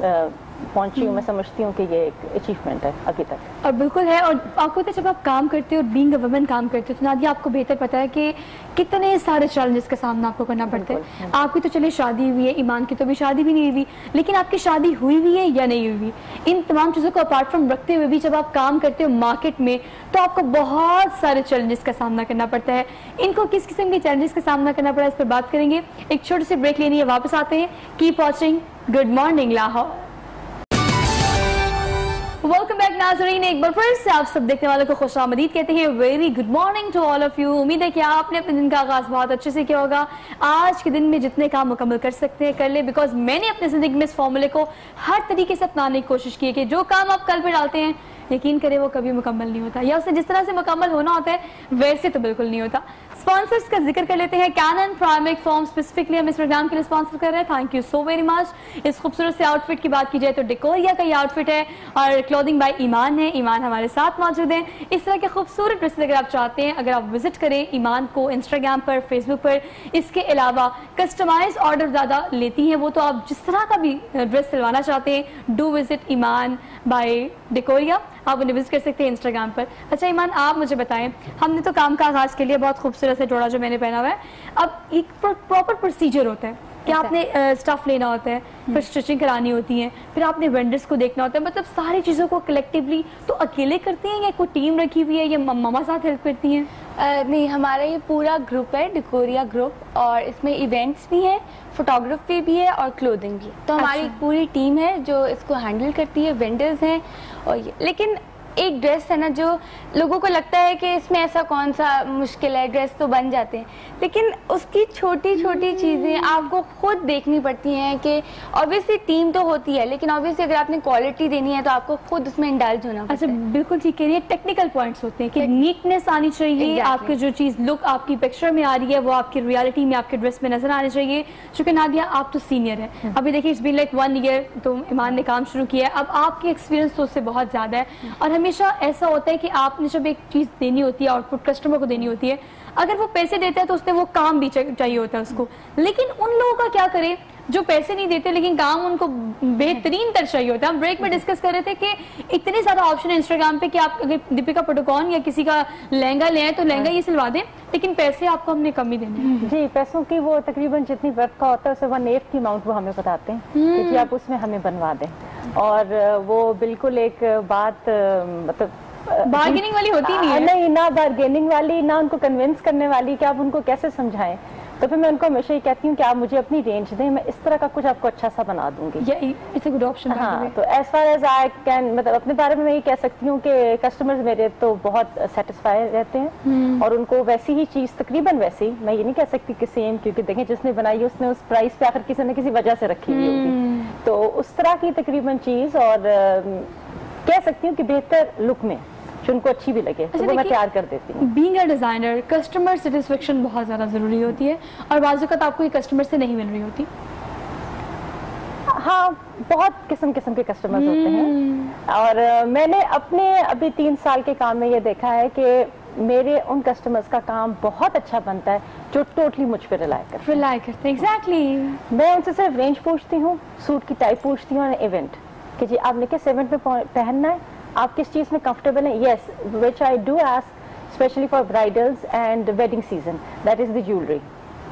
पहुंची हूँ, मैं समझती हूँ कि ये एक अचीवमेंट है अभी तक. और बिल्कुल है. और आपको तो जब आप काम करते हो और बीइंग अ वुमन काम करते हो तो नादिया आपको बेहतर पता है कि कितने सारे चैलेंजेस का सामना आपको करना पड़ता है. आपकी तो चलिए शादी हुई है, ईमान की तो भी शादी भी नहीं हुई, लेकिन आपकी शादी हुई भी है या नहीं हुई, इन तमाम चीज़ों को अपार्ट फ्रॉम रखते हुए भी जब आप काम करते हो मार्केट में तो आपको बहुत सारे चैलेंजेस का सामना करना पड़ता है. इनको किस किस्म के चैलेंजेस का सामना करना पड़ा, इस पर बात करेंगे. एक छोटे से ब्रेक लेनी है, वापस आते हैं. Keep watching good morning Lahore. Welcome back नाज़रीन, एक बार फिर से आप सब देखने वालों को खुशामदीद कहते हैं. Very good morning to all of you. उम्मीद है कि आपने अपने दिन का आगाज बहुत अच्छे से किया होगा. आज के दिन में जितने काम मुकम्मल कर सकते हैं कर ले, बिकॉज मैंने अपनी जिंदगी में इस फॉर्मूले को हर तरीके से अपनाने की कोशिश की है कि जो काम आप कल पे डालते हैं यकीन करें वो कभी मुकम्मल नहीं होता, या उससे जिस तरह से मुकम्मल होना होता है वैसे तो बिल्कुल नहीं होता. स्पॉन्सर्स का जिक्र कर लेते हैं। कैनन प्राइमेक फॉर्म स्पेसिफिकली हम इस प्रोग्राम के लिए स्पॉन्सर कर रहे हैं, thank you so very much. इस खूबसूरत से आउटफिट की बात की जाए तो डेकोरिया का ये आउटफिट है और क्लोथिंग बाय ईमान है, ईमान हमारे साथ मौजूद हैं। इस तरह के खूबसूरत ड्रेसेस अगर आप चाहते हैं, अगर आप विजिट करें ईमान को इंस्टाग्राम पर, फेसबुक पर। इसके अलावा कस्टमाइज ऑर्डर ज़्यादा लेती हैं वो, तो आप जिस तरह का भी ड्रेस सिलवाना चाहते हैं, डू विजिट ईमान बाय डेकोरिया, आप उन्हें विजिट कर सकते हैं इंस्टाग्राम पर। अच्छा ईमान, आप मुझे बताएं, हमने तो काम का आगाज के लिए बहुत खूबसूरत से जोड़ा जो मैंने पहना हुआ है, अब एक प्रॉपर प्रोसीजर होता है कि आपने स्टफ लेना होता है, फिर स्टिचिंग करानी होती है, फिर आपने वेंडर्स को देखना होता है, मतलब सारी चीज़ों को कलेक्टिवली तो अकेले करती हैं या कोई टीम रखी हुई है या मम्मा साथ हेल्प करती हैं? नहीं, हमारा ये पूरा ग्रुप है, डेकोरिया ग्रुप, और इसमें इवेंट्स भी हैं, फोटोग्राफी भी है और क्लोथिंग भी है। तो हमारी एक पूरी टीम है जो इसको हैंडल करती है, वेंडर्स हैं और ये। लेकिन एक ड्रेस है ना, जो लोगों को लगता है कि इसमें ऐसा कौन सा मुश्किल है, ड्रेस तो बन जाते हैं, लेकिन उसकी छोटी छोटी चीज़ें आपको खुद देखनी पड़ती हैं कि ऑब्वियसली टीम तो होती है, लेकिन ऑब्वियसली अगर आपने क्वालिटी देनी है तो आपको खुद उसमें इंडल्ज होना पड़ता है। अच्छा, बिल्कुल ठीक कह रही है। टेक्निकल पॉइंट्स होते हैं कि नीटनेस आनी चाहिए, आपकी जो चीज़ लुक आपकी पिक्चर में आ रही है वो आपकी रियलिटी में आपके ड्रेस में नजर आनी चाहिए। चूँकि नादिया आप तो सीनियर है, अभी देखिए इट्स बीन लाइक 1 ईयर तो ईमान ने काम शुरू किया है, अब आपकी एक्सपीरियंस तो उससे बहुत ज़्यादा है, और हमेशा ऐसा होता है कि आपने जब एक चीज़ देनी होती है, आउटपुट कस्टमर को देनी होती है, अगर वो पैसे देता है तो उसने वो काम भी चाहिए होता है उसको। लेकिन उन लोगों का क्या करें जो पैसे नहीं देते लेकिन काम उनको बेहतरीन तर चाहिए होता है। हम ब्रेक में डिस्कस कर रहे थे कि इतने ज़्यादा ऑप्शन है इंस्टाग्राम पे कि आप अगर दीपिका पादुकोण या किसी का लहंगा ले आए तो लहंगा ये सिलवा दें, लेकिन पैसे आपको हमने कम ही देने हैं। जी, पैसों की वो तकरीबन जितनी वर्क का होता है उससे 1/8 की अमाउंट वो हमें बताते हैं कि जी आप उसमें हमें बनवा दें, और वो बिल्कुल एक बात मतलब बार्गेनिंग वाली होती नहीं है। नहीं, ना बार्गेनिंग वाली, ना उनको कन्विंस करने वाली कि आप उनको कैसे समझाएं। तो फिर मैं उनको हमेशा ही कहती हूँ कि आप मुझे अपनी रेंज दें, मैं इस तरह का कुछ आपको अच्छा सा बना दूंगी। It's a good option. हाँ, तो as far as I can, मतलब अपने बारे में मैं ये कह सकती हूँ कि कस्टमर्स मेरे तो बहुत सेटिस्फाई रहते हैं और उनको वैसी ही चीज़, तकरीबन वैसी, मैं ये नहीं कह सकती कि सेम, क्योंकि देखें जिसने बनाई उसने उस प्राइस पे आखिर किसी न किसी वजह से रखी हुई होगी, तो उस तरह की तकरीबन चीज़, और कह सकती हूँ कि बेहतर लुक में जो उनको अच्छी भी लगे, तो वो मैं तैयार कर देती हूँ। Being a designer, customer satisfaction बहुत ज़्यादा ज़रूरी होती है, और बाज़ वक़्त आपको ये कस्टमर से नहीं मिल रही होती। हाँ, बहुत किस्म के कस्टमर्स होते हैं, और मैंने अपने अभी 3 साल के काम में ये देखा है कि मेरे उन कस्टमर्स का काम बहुत अच्छा बनता है जो टोटली मुझ पर रिलाई करते हैं। एग्जैक्टली। मैं उनसे सिर्फ रेंज पूछती हूँ, सूट की टाइप पूछती हूँ, और इवेंट कि जी आपने किस इवेंट में पहनना है, आप किस चीज़ में कंफर्टेबल हैं। Yes, which I do ask specially for bridals and wedding season, that is the jewellery,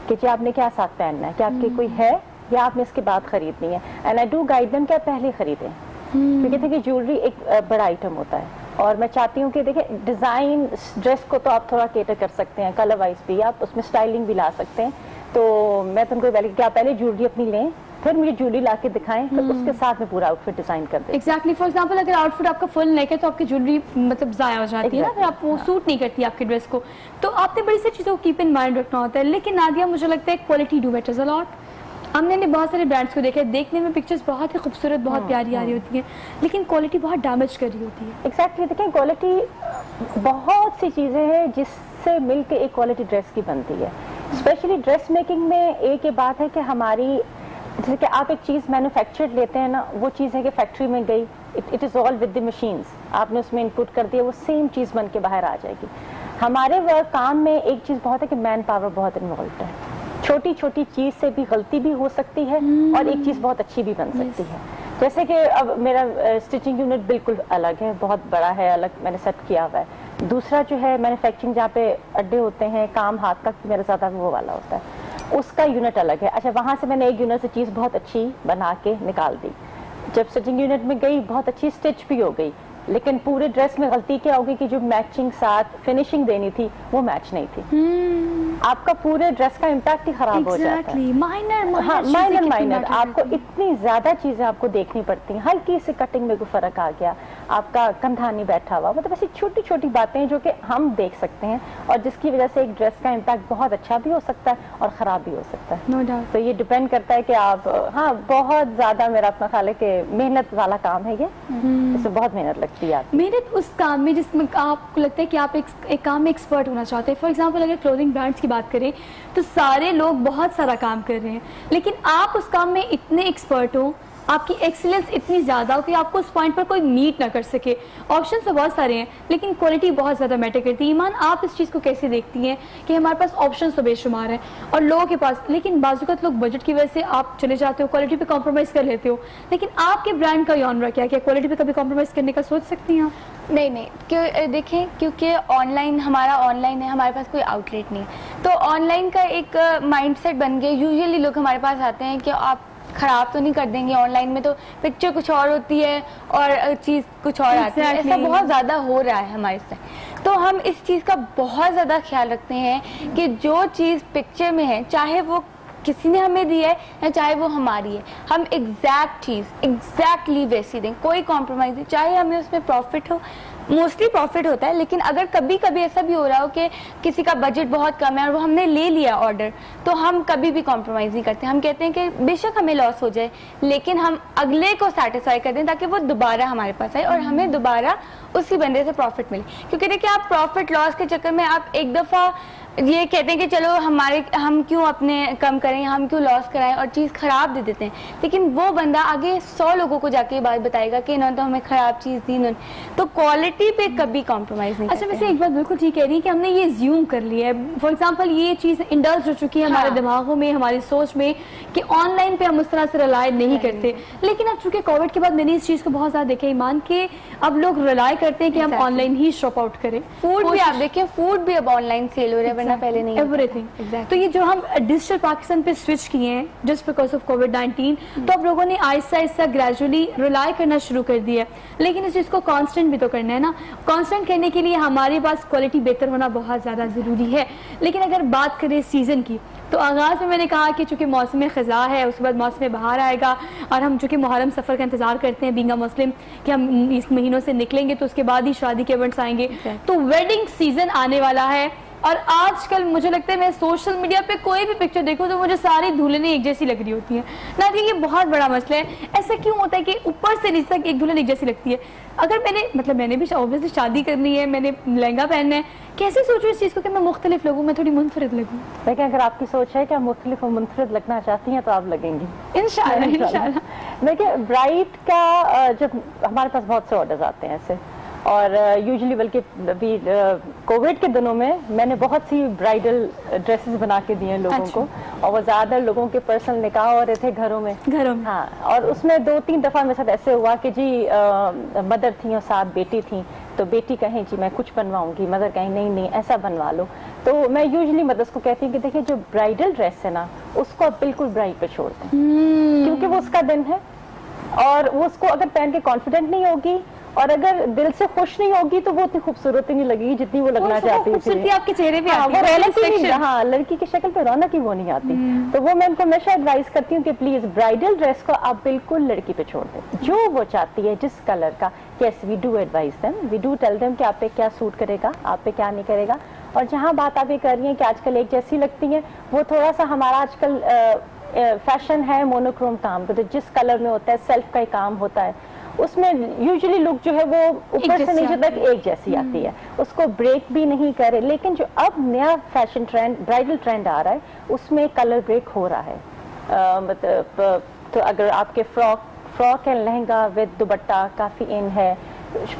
कि जी आपने क्या साथ पहनना है, कि आपके कोई है या आपने इसके बाद खरीदनी है, and I do guide them कि आप पहले खरीदें, क्योंकि देखिए ज्वेलरी एक बड़ा आइटम होता है, और मैं चाहती हूँ कि देखिए डिज़ाइन ड्रेस को तो आप थोड़ा केटर कर सकते हैं, कलर वाइज भी आप उसमें स्टाइलिंग भी ला सकते हैं, तो मैं तुमको पहले कि आप पहले ज्वेलरी अपनी लें, फिर मुझे ज्वेलरी ला के दिखाएं, तो उसके साथ में पूरा आउटफिट डिजाइन कर दें। एग्जैक्टली। फॉर एग्जांपल अगर आउटफिट आपका फुल नेक है तो आपकी ज्वेलरी मतलब ज़ाया हो जाती है ना, फिर आपको सूट नहीं करती आपकी ड्रेस को, तो आपने बड़ी सी चीज़ों को कीप इन माइंड रखना होता है। लेकिन नादिया, मुझे लगता है quality do matters a lot. हमने बहुत सारे ब्रांड्स को देखा है, देखने में पिक्चर्स बहुत ही खूबसूरत, बहुत प्यारी आ रही होती हैं, लेकिन क्वालिटी बहुत डैमेज कर रही होती है। एग्जैक्टली। देखिए क्वालिटी बहुत सी चीज़ें हैं जिससे मिलकर एक क्वालिटी ड्रेस की बनती है। स्पेशली ड्रेस मेकिंग में एक ये बात है कि हमारी, जैसे कि आप एक चीज़ मैन्युफैक्चर्ड लेते हैं ना, वो चीज़ है कि फैक्ट्री में गई, it is all with the machines, आपने उसमें इनपुट कर दिया, वो सेम चीज़ बन के बाहर आ जाएगी। हमारे वर्क काम में एक चीज़ बहुत है कि मैन पावर बहुत इन्वॉल्व है, छोटी छोटी चीज़ से भी गलती भी हो सकती है और एक चीज़ बहुत अच्छी भी बन सकती है। जैसे कि अब मेरा स्टिचिंग यूनिट बिल्कुल अलग है, बहुत बड़ा है, अलग मैंने सेट किया हुआ है। दूसरा जो है मैन्युफैक्चरिंग, जहाँ पे अड्डे होते हैं, काम हाथ का मेरा ज़्यादा वो वाला होता है, उसका यूनिट अलग है। अच्छा, वहाँ से मैंने एक यूनिट से चीज़ बहुत अच्छी बना के निकाल दी, जब स्टिचिंग यूनिट में गई बहुत अच्छी स्टिच भी हो गई, लेकिन पूरे ड्रेस में गलती क्या होगी कि जो मैचिंग साथ फिनिशिंग देनी थी वो मैच नहीं थी, आपका पूरे ड्रेस का इम्पैक्ट ही खराब हो जाता है। माइनर आपको इतनी ज्यादा चीजें आपको देखनी पड़ती हैं, हल्की सी कटिंग में कोई फर्क आ गया, آپ کا کندھا نہیں بیٹھا ہوا, مطلب ایسی چھوٹی چھوٹی باتیں جو کہ ہم دیکھ سکتے ہیں اور جس کی وجہ سے ایک ڈریس کا امپیکٹ بہت اچھا بھی ہو سکتا ہے اور خراب بھی ہو سکتا ہے. No doubt. تو یہ ڈپینڈ کرتا ہے کہ آپ, ہاں بہت زیادہ میرا اپنا خیال ہے کہ محنت والا کام ہے یہ, اس میں بہت محنت لگتی ہے. محنت اس کام میں جس میں آپ کو لگتا ہے کہ آپ ایک کام میں ایکسپرٹ ہونا چاہتے ہیں. فار ایگزامپل اگر کلوتھنگ برانڈس کی بات کریں تو سارے لوگ بہت سارا کام کر رہے ہیں, لیکن آپ اس کام میں اتنے ایکسپرٹ ہو, آپ کی ایکسیلنس اتنی زیادہ ہو کہ آپ کو اس پوائنٹ پر کوئی میٹ نہ کر سکے. آپشنس تو بہت سارے ہیں لیکن کوالٹی بہت زیادہ میٹر کرتی ہے. ایمان, آپ اس چیز کو کیسے دیکھتی ہیں کہ ہمارے پاس آپشنس تو بے شمار ہیں اور لوگوں کے پاس, لیکن بعض اوقات لوگ بجٹ کی وجہ سے آپ چلے جاتے ہو, کوالٹی پہ کمپرومائز کر لیتے ہو, لیکن آپ کے برانڈ کا جانرا کیا کوالٹی پہ کبھی کمپرومائز کرنے کا سوچ سکتی ہیں آپ؟ نہیں, دیکھیں کیونکہ آن لائن ہے, ہمارے پاس کوئی آؤٹ لیٹ نہیں ہے, تو آن لائن کا ایک مائنڈ سیٹ بن گیا. یوزلی لوگ ہمارے پاس آتے ہیں کہ آپ خراب تو نہیں کر دیں گے, آن لائن میں تو پکچر کچھ اور ہوتی ہے اور چیز کچھ اور آتی ہے. ایسا بہت زیادہ ہو رہا ہے ہمارے ساتھ, تو ہم اس چیز کا بہت زیادہ خیال رکھتے ہیں کہ جو چیز پکچر میں ہے, چاہے وہ کسی نے ہمیں دی ہے یا چاہے وہ ہماری ہے, ہم ایگزیکٹ چیز ایگزیکٹلی ویسی دیں, کوئی کمپرومائز نہیں. چاہے ہمیں اس میں پروفٹ ہو, موسٹلی پروفٹ ہوتا ہے, لیکن اگر کبھی کبھی ایسا بھی ہو رہا ہو کہ کسی کا بجٹ بہت کم ہے اور وہ ہم نے لے لیا آرڈر, تو ہم کبھی بھی کمپرومائز نہیں کرتے. ہم کہتے ہیں کہ بے شک ہمیں لاس ہو جائے لیکن ہم اگلے کو سیٹسفائی کر دیں تاکہ وہ دوبارہ ہمارے پاس آئے اور ہمیں دوبارہ اسی بندے سے پروفٹ ملے. کیونکہ دیکھیں, آپ پروفٹ لاس کے چکر میں آپ ایک دفعہ یہ کہتے ہیں کہ چلو ہم کیوں اپنے کم کریں, ہم کیوں لاس کرائیں اور چیز خراب دے دیتے ہیں, لیکن وہ بندہ آگے 100 لوگوں کو جا کے یہ بات بتائے گا کہ انہوں نے تو ہمیں خراب چیز دی. تو کوالٹی پہ کبھی کمپرومائز نہیں. اچھا, ویسے ایک بات بالکل ٹھیک کہہ رہی ہے کہ ہم نے یہ زیوم کر لیا ہے. فار ایگزامپل یہ چیز انڈلج ہو چکی ہے ہمارے دماغوں میں, ہماری سوچ میں کہ آن لائن پہ ہم اس طرح سے ریلائی نہیں کرتے. لیکن اب چونکہ کووڈ کے بعد میں نے اس چیز کو بہت زیادہ دیکھا ایمان کہ اب لوگ ریلائی کرتے ہیں کہ ہم on line he shop out کریں. فوڈ بھی آپ دیکھیں, فوڈ بھی اب آن لائن سیل ہو رہا ہے, ورنہ پہلے نہیں. تو یہ جو ہم ڈیجیٹل پاکستان پہ سوئچ کیے ہیں جسٹ بیکاز آف کووڈ-19, تو اب لوگوں نے آہستہ آہستہ گریجولی ریلائی کرنا شروع کر دیا ہے. لیکن اس چیز کو کانسٹنٹ بھی تو کرنا ہے نا. کانسٹنٹ کرنے کے لیے ہمارے پاس کوالٹی بہتر ہونا بہت زیادہ ضروری ہے. لیکن اگر بات کریں سیزن کی, تو آغاز میں نے کہا کہ چونکہ موسم خزاں ہے, اس کے بعد موسم بہار آئے گا, اور ہم چونکہ محرم سفر کا انتظار کرتے ہیں بینگ اے مسلم کہ ہم اس مہینوں سے نکلیں گے, تو اس کے بعد ہی شادی کے ایونٹس آئیں گے. تو ویڈنگ سیزن آنے والا ہے, اور آج کل مجھے لگتا ہے میں سوشل میڈیا پہ کوئی بھی پکچر دیکھوں تو مجھے ساری دلہنیں ایک جیسی لگ رہی ہوتی ہیں. نہ کہ یہ بہت بڑا مسئلہ ہے. ایسا کیوں ہوتا ہے کہ اوپر سے نیچے تک ایک دلہن ایک جیسی لگتی ہے؟ اگر میں نے بھی اوبویسلی شادی کرنی ہے, میں نے لہنگا پہننا ہے, کیسے سوچوں اس چیز کو کہ میں مختلف لگوں, میں تھوڑی منفرد لگوں؟ لیکن اگر آپ کی سوچ ہے کہ آپ مختلف اور منفرد لگنا چاہتی ہیں تو آپ لگیں گی انشاءاللہ. دیکھیں, برائڈ کا جب ہمارے پاس بہت سے آرڈرز آتے ہیں ایسے, اور یوزلی بلکہ ابھی کووڈ کے دنوں میں میں نے بہت سی برائڈل ڈریسز بنا کے دیے ہیں لوگوں کو, اور وہ زیادہ لوگوں کے پرسنل نکاح ہو رہے تھے گھروں میں. ہاں, اور اس میں 2-3 دفعہ میرے ساتھ ایسے ہوا کہ جی مدر تھیں اور ساتھ بیٹی تھیں, تو بیٹی کہیں جی میں کچھ بنواؤں گی, مدر کہیں نہیں ایسا بنوا لو. تو میں یوزلی مدرس کو کہتی ہوں کہ دیکھیں جو برائڈل ڈریس ہے نا, اس کو آپ بالکل برائڈ پہ چھوڑ دیں, کیونکہ وہ اس کا دن ہے, اور وہ اس کو اگر پہن کے کانفیڈنٹ نہیں ہوگی اور اگر دل سے خوش نہیں ہوگی تو وہ اتنی خوبصورت نہیں لگے گی جتنی وہ لگنا چاہتی تھی. آپ کے چہرے پہ ہاں, لڑکی کی شکل پہ رونق ہی وہ نہیں آتی. تو وہ میں ان کو ہمیشہ ایڈوائز کرتی ہوں کہ پلیز برائڈل ڈریس کو آپ بالکل لڑکی پہ چھوڑ دیں, جو وہ چاہتی ہے جس کلر کا. Yes, we do advise them, we do tell them کہ آپ پہ کیا سوٹ کرے گا, آپ پہ کیا نہیں کرے گا. اور جہاں بات آپ یہ کر رہی ہیں کہ آج کل ایک جیسی لگتی ہیں, وہ تھوڑا سا ہمارا آج کل فیشن ہے مونوکروم کام کا, تو جس کلر میں ہوتا ہے سیلف کا ہی کام ہوتا ہے, اس میں یوزلی لک جو ہے وہ اوپر سے نیچے تک ایک جیسی آتی ہے, اس کو بریک بھی نہیں کرے. لیکن جو اب نیا فیشن ٹرینڈ برائڈل ٹرینڈ آ رہا ہے, اس میں کلر بریک ہو رہا ہے. مطلب تو اگر آپ کے فراک اینڈ لہنگا ود دوپٹہ کافی ان ہے,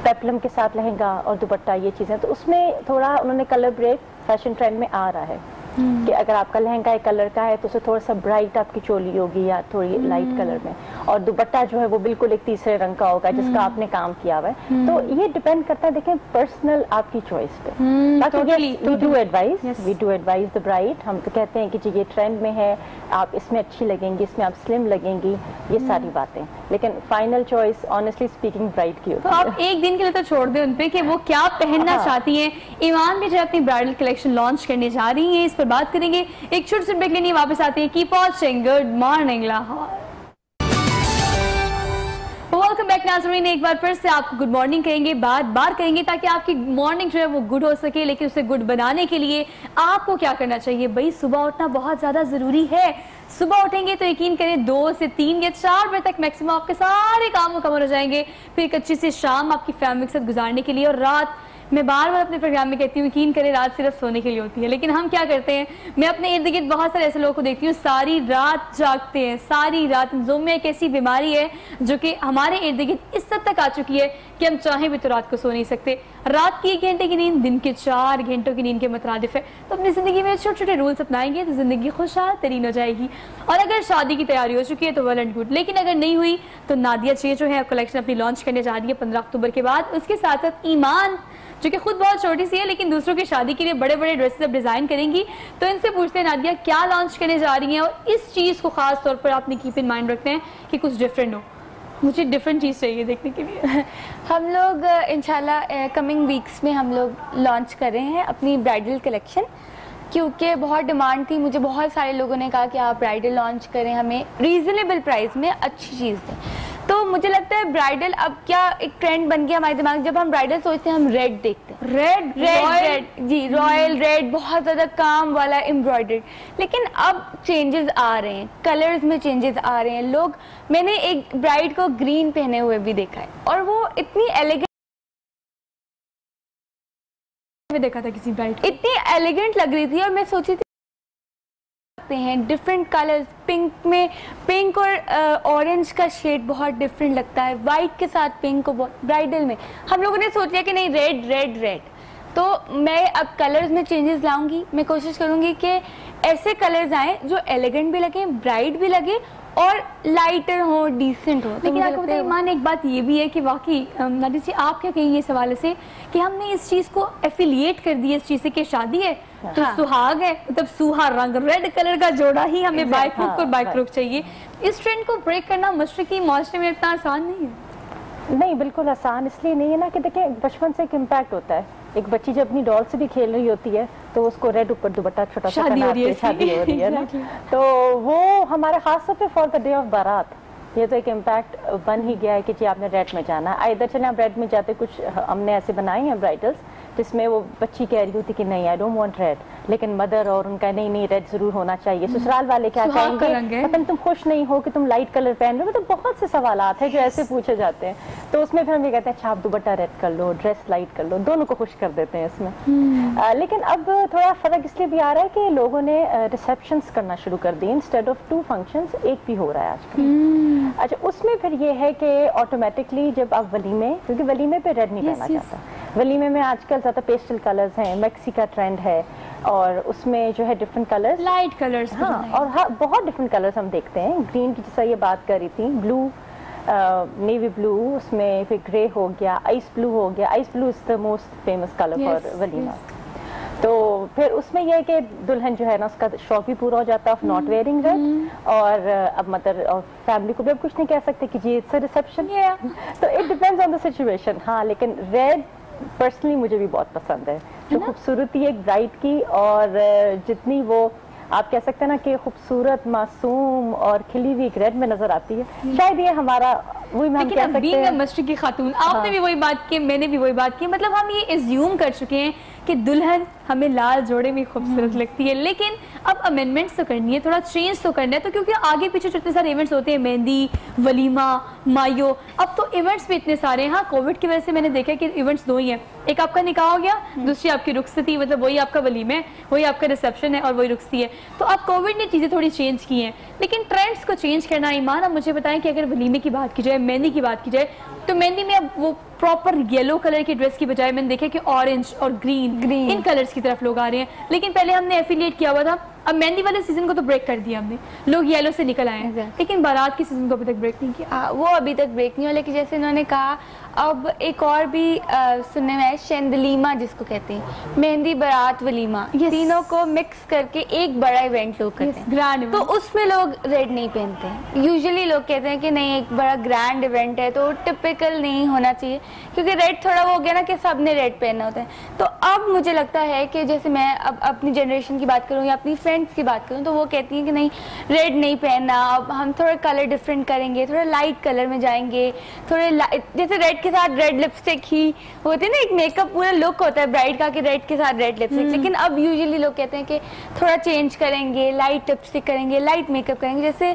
پیپلم کے ساتھ لہنگا اور دوپٹہ, یہ چیزیں, تو اس میں تھوڑا انہوں نے کلر بریک فیشن ٹرینڈ میں آ رہا ہے کہ اگر آپ کا لہنگا ایک کلر کا ہے تو اسے تھوڑا سا برائٹ آپ کی چولی ہوگی یا تھوڑی لائٹ کلر میں, اور دوپٹہ جو ہے وہ بالکل ایک تیسرے رنگ کا ہوگا جس کا آپ نے کام کیا ہوا ہے. تو یہ ڈیپینڈ کرتا ہے دیکھیں پرسنل آپ کی چوائس پہ. We do advise the bride. ہم تو کہتے ہیں کہ جی یہ ٹرینڈ میں ہے, آپ اس میں اچھی لگیں گی, اس میں آپ سلم لگیں گی, یہ ساری باتیں. لیکن final choice honestly speaking bride کی ہوتی ہے. آپ ایک دن کے لیے تو چھوڑ دیں ان پہ کہ وہ کیا پہننا چاہتی ہیں. ایمان بھی جو اپنی برائڈل کلیکشن لانچ کرنے جا رہی ہیں, اس پر بات کریں گے. ایک چھوٹی سی بریک لینے واپس آتے ہیں. Keep watching good morning Lahore. Welcome back back नाज़रीन, एक बार फिर से आपको गुड मॉर्निंग कहेंगे, बार बार कहेंगे ताकि आपकी मॉर्निंग जो है वो गुड हो सके। लेकिन उसे गुड बनाने के लिए आपको क्या करना चाहिए भाई? सुबह उठना बहुत ज़्यादा ज़रूरी है। सुबह उठेंगे तो यकीन करें 2 से 3 या 4 बजे तक मैक्सिमम आपके सारे काम मुकम्मल हो जाएंगे। फिर एक अच्छी सी शाम आपकी फैमिली के साथ गुजारने के लिए। और रात, मैं बार बार अपने प्रोग्राम में कहती हूँ, यकीन करें रात सिर्फ सोने के लिए होती है, लेकिन हम क्या करते हैं, मैं अपने इर्द गिर्द बहुत सारे ऐसे लोगों को देखती हूँ सारी रात जागते हैं, सारी रात। इंसोम्निया एक ऐसी बीमारी है जो कि हमारे इर्द गिर्द इस हद तक आ चुकी है कि हम चाहें भी तो रात को सो नहीं सकते। रात की 1 घंटे की नींद दिन के 4 घंटों की नींद के मुतरादिफ है। तो अपनी ज़िंदगी में छोटे छोटे रूल्स अपनाएंगे तो ज़िंदगी खुशहाल तरीन हो जाएगी। और अगर शादी की तैयारी हो चुकी है तो वेल एंड गुड, लेकिन अगर नहीं हुई तो नादिया चे जो है कलेक्शन अपनी लॉन्च करने जा रही है 15 अक्टूबर के बाद। उसके साथ साथ ईमान जो कि खुद बहुत छोटी सी है लेकिन दूसरों की शादी के लिए बड़े बड़े ड्रेसेस अब डिज़ाइन करेंगी। तो इनसे पूछते हैं नादिया क्या लॉन्च करने जा रही हैं, और इस चीज़ को ख़ास तौर पर आपने कीप इन माइंड रखते हैं कि कुछ डिफरेंट हो। मुझे डिफरेंट चीज़ चाहिए देखने के लिए। हम लोग इंशाल्लाह कमिंग वीक्स में हम लोग लॉन्च कर रहे हैं अपनी ब्राइडल कलेक्शन, क्योंकि बहुत डिमांड थी। मुझे बहुत सारे लोगों ने कहा कि आप ब्राइडल लॉन्च करें, हमें रीज़नेबल प्राइस में अच्छी चीज़ दें। तो मुझे लगता है ब्राइडल अब क्या एक ट्रेंड बन गया हमारे दिमाग। जब हम ब्राइडल सोचते हैं हम रेड देखते हैं, रेड जी, रॉयल रेड, बहुत ज़्यादा काम वाला एम्ब्रॉयडर्ड। लेकिन अब चेंजेस आ रहे हैं, कलर्स में चेंजेस आ रहे हैं। लोग, मैंने एक ब्राइड को ग्रीन पहने हुए भी देखा है और वो इतनी एलिगेंट, देखा था किसी ब्राइड, इतनी एलिगेंट लग रही थी। और मैं सोची थी हैं डिफरेंट कलर्स, पिंक में, पिंक और ऑरेंज का शेड बहुत डिफरेंट लगता है, वाइट के साथ पिंक को ब्राइडल में। हम लोगों ने सोच लिया कि नहीं रेड रेड रेड। तो मैं अब कलर्स में चेंजेस लाऊंगी। मैं कोशिश करूंगी कि ऐसे कलर्स आए जो एलिगेंट भी लगे, ब्राइट भी लगे और लाइटर हो, डिसेंट हो। लेकिन आपको बताइए ईमान, एक बात ये भी है कि वाकई नादिया जी आप क्या कहेंगे इस हवाले से कि हमने इस चीज़ को एफिलिएट कर दिया इस चीज़ से कि शादी है तो सुहाग है, मतलब सुहा रंग, रेड कलर का जोड़ा ही हमें बाइक रुक और बाइक रुक चाहिए। इस ट्रेंड को ब्रेक करना मशरकी माशरे में इतना आसान नहीं है। नहीं, बिल्कुल आसान इसलिए नहीं है ना कि देखिए बचपन से एक इम्पैक्ट होता है। एक बच्ची जब अपनी डॉल से भी खेल रही होती है तो उसको रेड ऊपर दुपट्टा छोटा सा शादी हो रही है ना, तो वो हमारे खास तौर पे फॉर द डे ऑफ बारात ये तो एक इम्पैक्ट बन ही गया है कि जी आपने रेड में जाना है। इधर चले आप रेड में जाते, कुछ हमने ऐसे बनाए हैं ब्राइडल्स जिसमें वो बच्ची कह रही होती कि नहीं आई डोंट वांट रेड, लेकिन मदर और उनका नहीं नहीं रेड जरूर होना चाहिए। ससुराल वाले क्या कहेंगे, पता नहीं तुम खुश नहीं हो कि तुम लाइट कलर पहन रहे हो। मतलब बहुत से सवालात हैं जो ऐसे पूछे जाते हैं। तो उसमें फिर हम ये कहते हैं अच्छा आप दुपट्टा रेड कर लो, ड्रेस लाइट कर लो, दोनों को खुश कर देते हैं इसमें। लेकिन अब थोड़ा फर्क इसलिए भी आ रहा है कि लोगों ने रिसेप्शंस करना शुरू कर दी, इंस्टेड ऑफ 2 फंक्शंस एक भी हो रहा है आजकल। अच्छा, उसमें फिर ये है कि ऑटोमेटिकली जब आप वलीमे, क्योंकि वलीमे पे रेड नहीं पहना जाता, वलीमे में आजकल ज़्यादा पेस्टल कलर्स हैं, मैक्सी का ट्रेंड है और उसमें जो है डिफरेंट कलर्स, लाइट कलर्स, हाँ, और हाँ बहुत डिफरेंट कलर्स हम देखते हैं। ग्रीन की जैसा ये बात कर रही थी, ब्लू, नेवी ब्लू, उसमें फिर ग्रे हो गया, आइस ब्लू हो गया। Ice blue is the most famous colour for walima. तो फिर उसमें यह है कि दुल्हन जो है ना उसका शौक भी पूरा हो जाता है ऑफ नॉट वेयरिंग रेड। और अब मदर और फैमिली को भी अब कुछ नहीं कह सकते कि जी इट्स अ रिसेप्शन, तो it depends on the situation. हाँ, लेकिन रेड पर्सनली मुझे भी बहुत पसंद है। जो खूबसूरती है एक ब्राइड की, और जितनी वो आप कह सकते हैं ना कि खूबसूरत, मासूम और खिली हुई एक रेड में नजर आती है, शायद ये हमारा वही हम कह सकते हैं। मशरकी खातून, आपने भी वही बात की, मैंने भी वही बात की, मतलब हम ये एज्यूम कर चुके हैं कि दुल्हन हमें लाल जोड़े में खूबसूरत लगती है। लेकिन अब अमेंडमेंट्स तो करनी है, थोड़ा चेंज तो करना है। तो क्योंकि आगे पीछे जो इतने सारे इवेंट्स होते हैं, मेहंदी, वलीमा, मायो, अब तो इवेंट्स भी इतने सारे हैं। हाँ, कोविड की वजह से मैंने देखा कि इवेंट्स 2 ही हैं, एक आपका निकाह हो गया, दूसरी आपकी रुखसती, मतलब वही आपका वलीमा है, वही आपका रिसेप्शन है और वही रुखसती है। तो अब कोविड ने चीज़ें थोड़ी चेंज की हैं, लेकिन ट्रेंड्स को चेंज करना ईमान। अब मुझे बताएं कि अगर वलीमे की बात की जाए, मेहंदी की बात की जाए, तो मेहंदी में अब वो प्रॉपर येलो कलर की ड्रेस की बजाय मैंने देखा कि ऑरेंज और ग्रीन इन कलर्स की तरफ लोग आ रहे हैं। लेकिन पहले हमने एफिलिएट किया हुआ था, अब मेहंदी वाले सीजन को तो ब्रेक कर दिया हमने, लोग येलो से निकल आए हैं, लेकिन बारात के सीजन को अभी तक ब्रेक नहीं किया। वो अभी तक ब्रेक नहीं हुआ। लेकिन जैसे इन्होंने कहा, अब एक और भी सुनने में है, शेंदलीमा जिसको कहते हैं, मेहंदी बारात वलीमा, तीनों को मिक्स करके एक बड़ा इवेंट लोग करते हैं, ग्रैंड। तो उसमें लोग रेड नहीं पहनते हैं। यूजुअली लोग कहते हैं कि नहीं एक बड़ा ग्रैंड इवेंट है तो टिपिकल नहीं होना चाहिए, क्योंकि रेड थोड़ा वो हो गया ना कि सबने रेड पहनना होता है। तो अब मुझे लगता है कि जैसे मैं अब अपनी जनरेशन की बात करूँ या अपनी फ्रेंड فرینڈس کی بات کروں تو وہ کہتی ہیں کہ نہیں ریڈ نہیں پہننا, اب ہم تھوڑا کلر ڈفرینٹ کریں گے, تھوڑا لائٹ کلر میں جائیں گے, تھوڑے جیسے ریڈ کے ساتھ ریڈ لپسٹک ہی ہوتی ہے نا, ایک میک اپ پورا لک ہوتا ہے برائڈ کا کہ ریڈ کے ساتھ ریڈ لپسٹک, لیکن اب یوزلی لوگ کہتے ہیں کہ تھوڑا چینج کریں گے, لائٹ لپسٹک کریں گے, لائٹ میک اپ کریں گے. جیسے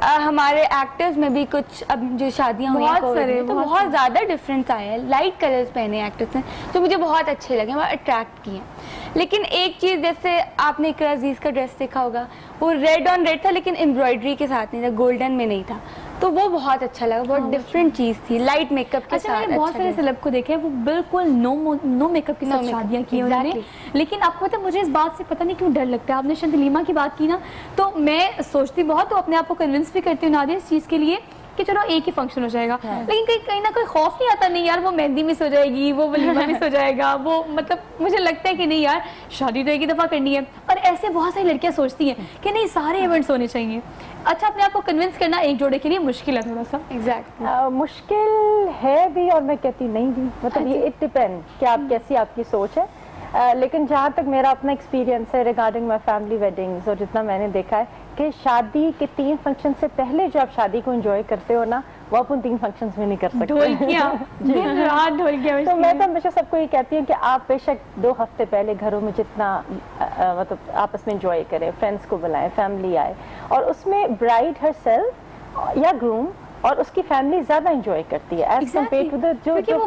ہمارے ایکٹرز میں بھی کچھ اب جو شادیاں ہوئی ہیں تو بہت زیادہ ڈفرینس آیا ہے, لائٹ کلرز پہنے ہیں ایکٹرز نے جو مجھے بہت اچھے لگے, بہت اٹریکٹ کیے. لیکن ایک چیز جیسے آپ نے اقرا عزیز کا ڈریس دیکھا ہوگا, وہ ریڈ آن ریڈ تھا لیکن امبرائڈری کے ساتھ نہیں تھا, گولڈن میں نہیں تھا, تو وہ بہت اچھا لگا, بہت ڈفرینٹ چیز تھی لائٹ میک اپ کے ساتھ. میں نے بہت سارے سیلب کو دیکھا ہے وہ بالکل نو میک اپ کے ساتھ شادیاں کی ہیں انہوں نے, لیکن آپ کو پتہ مجھے اس بات سے پتہ نہیں کیوں ڈر لگتا ہے. آپ نے شنتلیما کی بات کی نا, تو میں سوچتی بہت تو اپنے آپ کو کنونس بھی کرتی ہوں نادیا اس چیز کے لیے کہ چلو ایک ہی فنکشن ہو جائے گا, لیکن کہیں نہ کوئی خوف نہیں آتا نہیں یار وہ مہندی مس ہو جائے گی, وہ ولیمہ مس ہو جائے گا, وہ مطلب مجھے لگتا ہے کہ نہیں یار شادی تو ایک ہی دفعہ کرنی ہے. اور ایسے بہت ساری لڑکیاں سوچتی ہیں کہ نہیں سارے ایونٹس ہونے چاہیے. اچھا اپنے آپ کو کنونس کرنا ایک جوڑے کے لیے مشکل ہے تھوڑا سا. مشکل ہے بھی اور میں کہتی نہیں بھی, مطلب یہ اٹ ڈپینڈ کہ آپ کیسی آپ کی سوچ ہے. لیکن جہاں تک میرا اپنا ایکسپیرینس ہے ریگارڈنگ مائی فیملی ویڈنگز اور جتنا میں نے دیکھا ہے کہ شادی کے 3 فنکشن سے پہلے جو آپ شادی کو انجوائے کرتے ہو نا وہ آپ ان 3 فنکشنز میں نہیں کر سکتے. تو میں تو ہمیشہ سب کو یہ کہتی ہوں کہ آپ بے شک 2 ہفتے پہلے گھروں میں جتنا مطلب آپس میں انجوائے کریں, فرینڈس کو بلائیں, فیملی آئے, اور اس میں برائڈ ہر سیلف یا گروم اور اس کی فیملی زیادہ انجوائے کرتی ہے ایز کمپیئر ٹو جو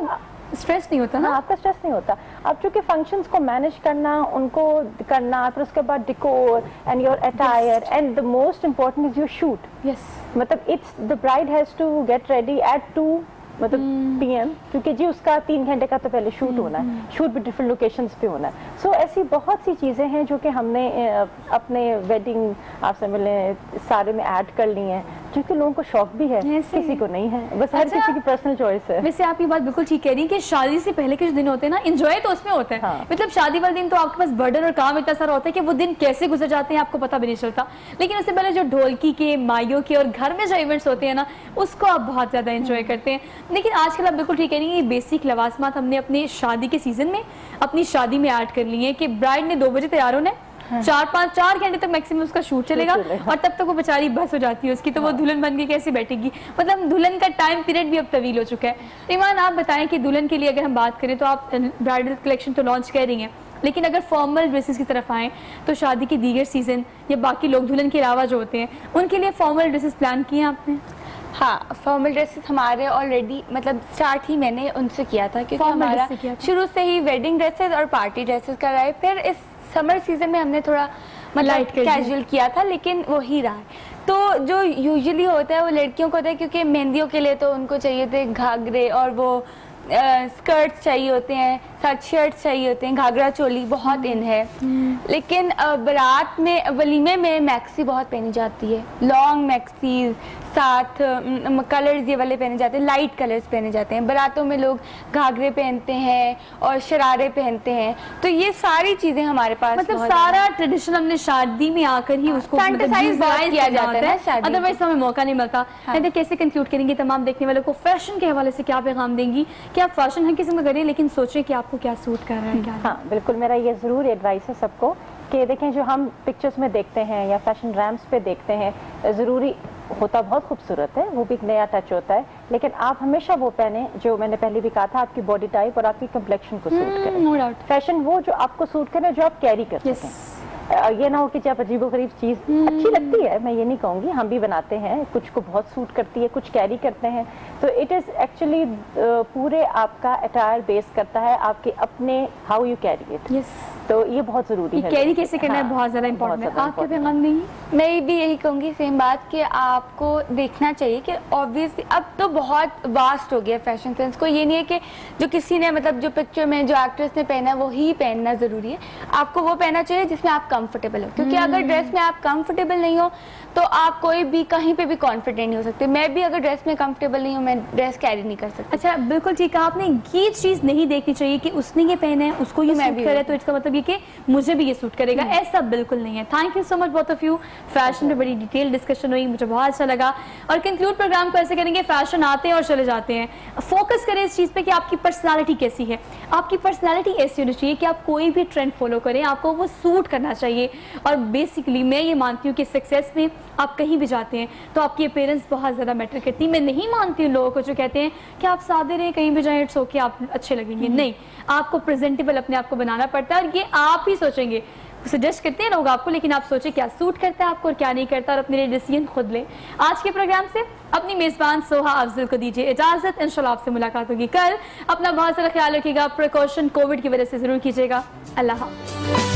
اسٹریس نہیں ہوتا نا, آپ کا اسٹریس نہیں ہوتا. اب چونکہ فنکشنز کو مینیج کرنا, ان کو کرنا, پھر اس کے بعد decor and your attire and the most important is your shoot. مطلب it's the bride has to get ready at 2 مطلب PM, کیونکہ جی اس کا 3 گھنٹے کا تو پہلے شوٹ ہونا ہے, شوٹ بھی ڈفرینٹ لوکیشنز پہ ہونا ہے. سو ایسی بہت سی چیزیں ہیں جو کہ ہم نے اپنے ویڈنگ آپ سے ملے سارے میں ایڈ کر لی ہیں, جو کہ لوگوں کو شوق بھی ہے, کسی کو نہیں ہے, بس ہر کسی کی پرسنل چوائس ہے. ویسے آپ یہ بات بالکل ٹھیک کہہ رہی ہیں کہ شادی سے پہلے کے جو دن ہوتے ہیں نا انجوائے تو اس میں ہوتا ہے, مطلب شادی والے دن تو آپ کے پاس برڈن اور کام اتنا سارا ہوتا ہے کہ وہ دن کیسے گزر جاتے ہیں آپ کو پتہ بھی نہیں چلتا, لیکن اس سے پہلے جو ڈھولکی کے, مائیوں کے اور گھر میں جو ایونٹس ہوتے ہیں نا اس کو آپ بہت زیادہ انجوائے کرتے ہیں. لیکن آج کل آپ بالکل ٹھیک کہہ رہی ہیں, یہ بیسک لوازمات ہم نے اپنی شادی کے سیزن میں اپنی شادی میں ایڈ کر لی ہیں کہ برائڈ نے 2 بجے تیار ہونا ہے, 4 گھنٹے تک میکسیمم اس کا شوٹ چلے گا, اور تب تک وہ بیچاری بس ہو جاتی ہے اس کی, تو وہ دلہن بن کے کیسے بیٹھے گی, مطلب دلہن کا ٹائم پیریڈ بھی اب طویل ہو چکا ہے. ایمان آپ بتائیں کہ دلہن کے لیے اگر ہم بات کریں تو آپ برائڈل کلیکشن تو لانچ کر رہی ہیں, لیکن اگر فارمل ڈریسز کی طرف آئیں تو شادی کے دیگر سیزن یا باقی لوگ دلہن کے علاوہ جو ہوتے ہیں ان کے لیے فارمل ڈریسز پلان کیے ہیں آپ نے؟ ہاں فارمل ڈریسز ہمارے آلریڈی مطلب اسٹارٹ ہی میں نے ان سے کیا تھا, کیونکہ ہمارا شروع سے ہی ویڈنگ ڈریسز اور پارٹی ڈریسز کرائے. پھر اس سمر سیزن میں ہم نے تھوڑا مطلب کیجول کیا تھا, لیکن وہی رہا. تو جو یوزلی ہوتا ہے وہ لڑکیوں کو ہوتا ہے, کیونکہ مہندیوں کے لیے تو ان کو چاہیے تھے گھاگرے اور وہ اسکرٹس چاہیے ہوتے ہیں, ساتھ شرٹس چاہیے ہوتے ہیں, گھاگرا چولی بہت ان ہے. لیکن برات میں ولیمے میں میکسی بہت پہنی جاتی ہے, لانگ میکسیز, ساتھ کلرز یہ والے پہنے جاتے ہیں, لائٹ کلرز پہنے جاتے ہیں. براتوں میں لوگ گھاگرے پہنتے ہیں اور شرارے پہنتے ہیں, تو یہ ساری چیزیں ہمارے پاس مطلب سارا ٹریڈیشن ہم نے شادی میں آ کر ہی اس کو فینٹسائز کیا جاتا ہے, ادروائز ہمیں موقع نہیں ملتا. کیسے کنکلوڈ کریں گے تمام دیکھنے والوں کو, فیشن کے حوالے سے کیا پیغام دیں گی کہ آپ فیشن ہر قسم کا کریں لیکن سوچیں کہ آپ کو کیا سوٹ کر رہا ہے؟ ہاں بالکل, میرا یہ ضرور ایڈوائس ہے سب کو کہ دیکھیں جو ہم پکچرز میں دیکھتے ہیں یا فیشن ریمپس پہ دیکھتے ہیں ضروری ہوتا بہت خوبصورت ہے, وہ بھی ایک نیا ٹچ ہوتا ہے, لیکن آپ ہمیشہ وہ پہنیں جو میں نے پہلے بھی کہا تھا آپ کی باڈی ٹائپ اور آپ کی کمپلیکشن کو سوٹ کرے. فیشن وہ جو آپ کو سوٹ کرے, جو آپ کیری کر سکیں. یہ نہ ہو کہ جب عجیب و غریب چیز اچھی لگتی ہے, میں یہ نہیں کہوں گی, ہم بھی بناتے ہیں, کچھ کو بہت سوٹ کرتی ہے, کچھ کیری کرتے ہیں, تو اٹ از ایکچولی پورے آپ کا اٹائر بیس کرتا ہے آپ کے اپنے ہاؤ یو کیری اٹ. تو یہ بہت ضروری ہے, کیری کیسے کرنا ہے بہت زیادہ امپورٹنٹ ہے. آپ کے پیغام نہیں؟ میں بھی یہی کہوں گی سیم بات کہ آپ کو دیکھنا چاہیے کہ آبویسلی اب تو بہت واسٹ ہو گیا فیشن سینس کو, یہ نہیں ہے کہ جو کسی نے مطلب جو پکچر میں جو ایکٹریس نے پہنا ہے وہی پہننا ضروری ہے, آپ کو وہ پہننا چاہیے جس میں آپ کمفرٹیبل ہو, کیونکہ اگر ڈریس میں آپ کمفرٹیبل نہیں ہو تو آپ کوئی بھی کہیں پہ بھی کانفیڈنٹ نہیں ہو سکتے. میں بھی اگر ڈریس میں کمفرٹیبل نہیں ہوں میں ڈریس کیری نہیں کر سکتی. اچھا بالکل ٹھیک ہے, آپ نے یہ چیز نہیں دیکھنی چاہیے کہ اس نے یہ پہنا ہے اس کو یہ سوٹ کرے تو اس کا مطلب یہ کہ مجھے بھی یہ سوٹ کرے گا, ایسا بالکل نہیں ہے. Thank you so much both of you, fashion پہ بڑی ڈیٹیل ڈسکشن ہوئی, مجھے بہت اچھا لگا. اور کنکلوڈ پروگرام کو ایسے کریں گے, فیشن آتے ہیں اور چلے جاتے ہیں, فوکس کریں اس چیز پہ کہ آپ کی پرسنالٹی کیسی ہے. آپ کی پرسنالٹی ایسی ہونی چاہیے کہ آپ کوئی بھی ٹرینڈ فالو کریں آپ کو وہ سوٹ کرنا چاہیے. چاہیے. اور بیسکلی میں یہ مانتی ہوں کہ سکسیس میں آپ کہیں بھی جاتے ہیں تو آپ کی اپیرنس بہت زیادہ میٹر کرتی ہے. میں نہیں مانتی ہوں لوگوں کو جو کہتے ہیں کہ آپ سادے رہیں, کہیں بھی جائیں اٹس اوکے, آپ اچھے لگیں گے. نہیں, آپ کو پریزنٹیبل اپنے آپ کو بنانا پڑتا ہے, اور یہ آپ ہی سوچیں گے. سجیسٹ کرتے ہیں لوگ آپ کو, لیکن آپ سوچیں کیا سوٹ کرتا ہے آپ کو اور کیا نہیں کرتا, اور اپنے لیے ڈیسیژن خود لیں. آج کے پروگرام سے اپنی میزبان سوہا افضل کو دیجیے اجازت. انشاءاللہ آپ سے ملاقات ہوگی کل. اپنا بہت سارا خیال رکھیے گا, پریکاشن کووڈ کی وجہ سے ضرور کیجیے گا. اللہ حافظ.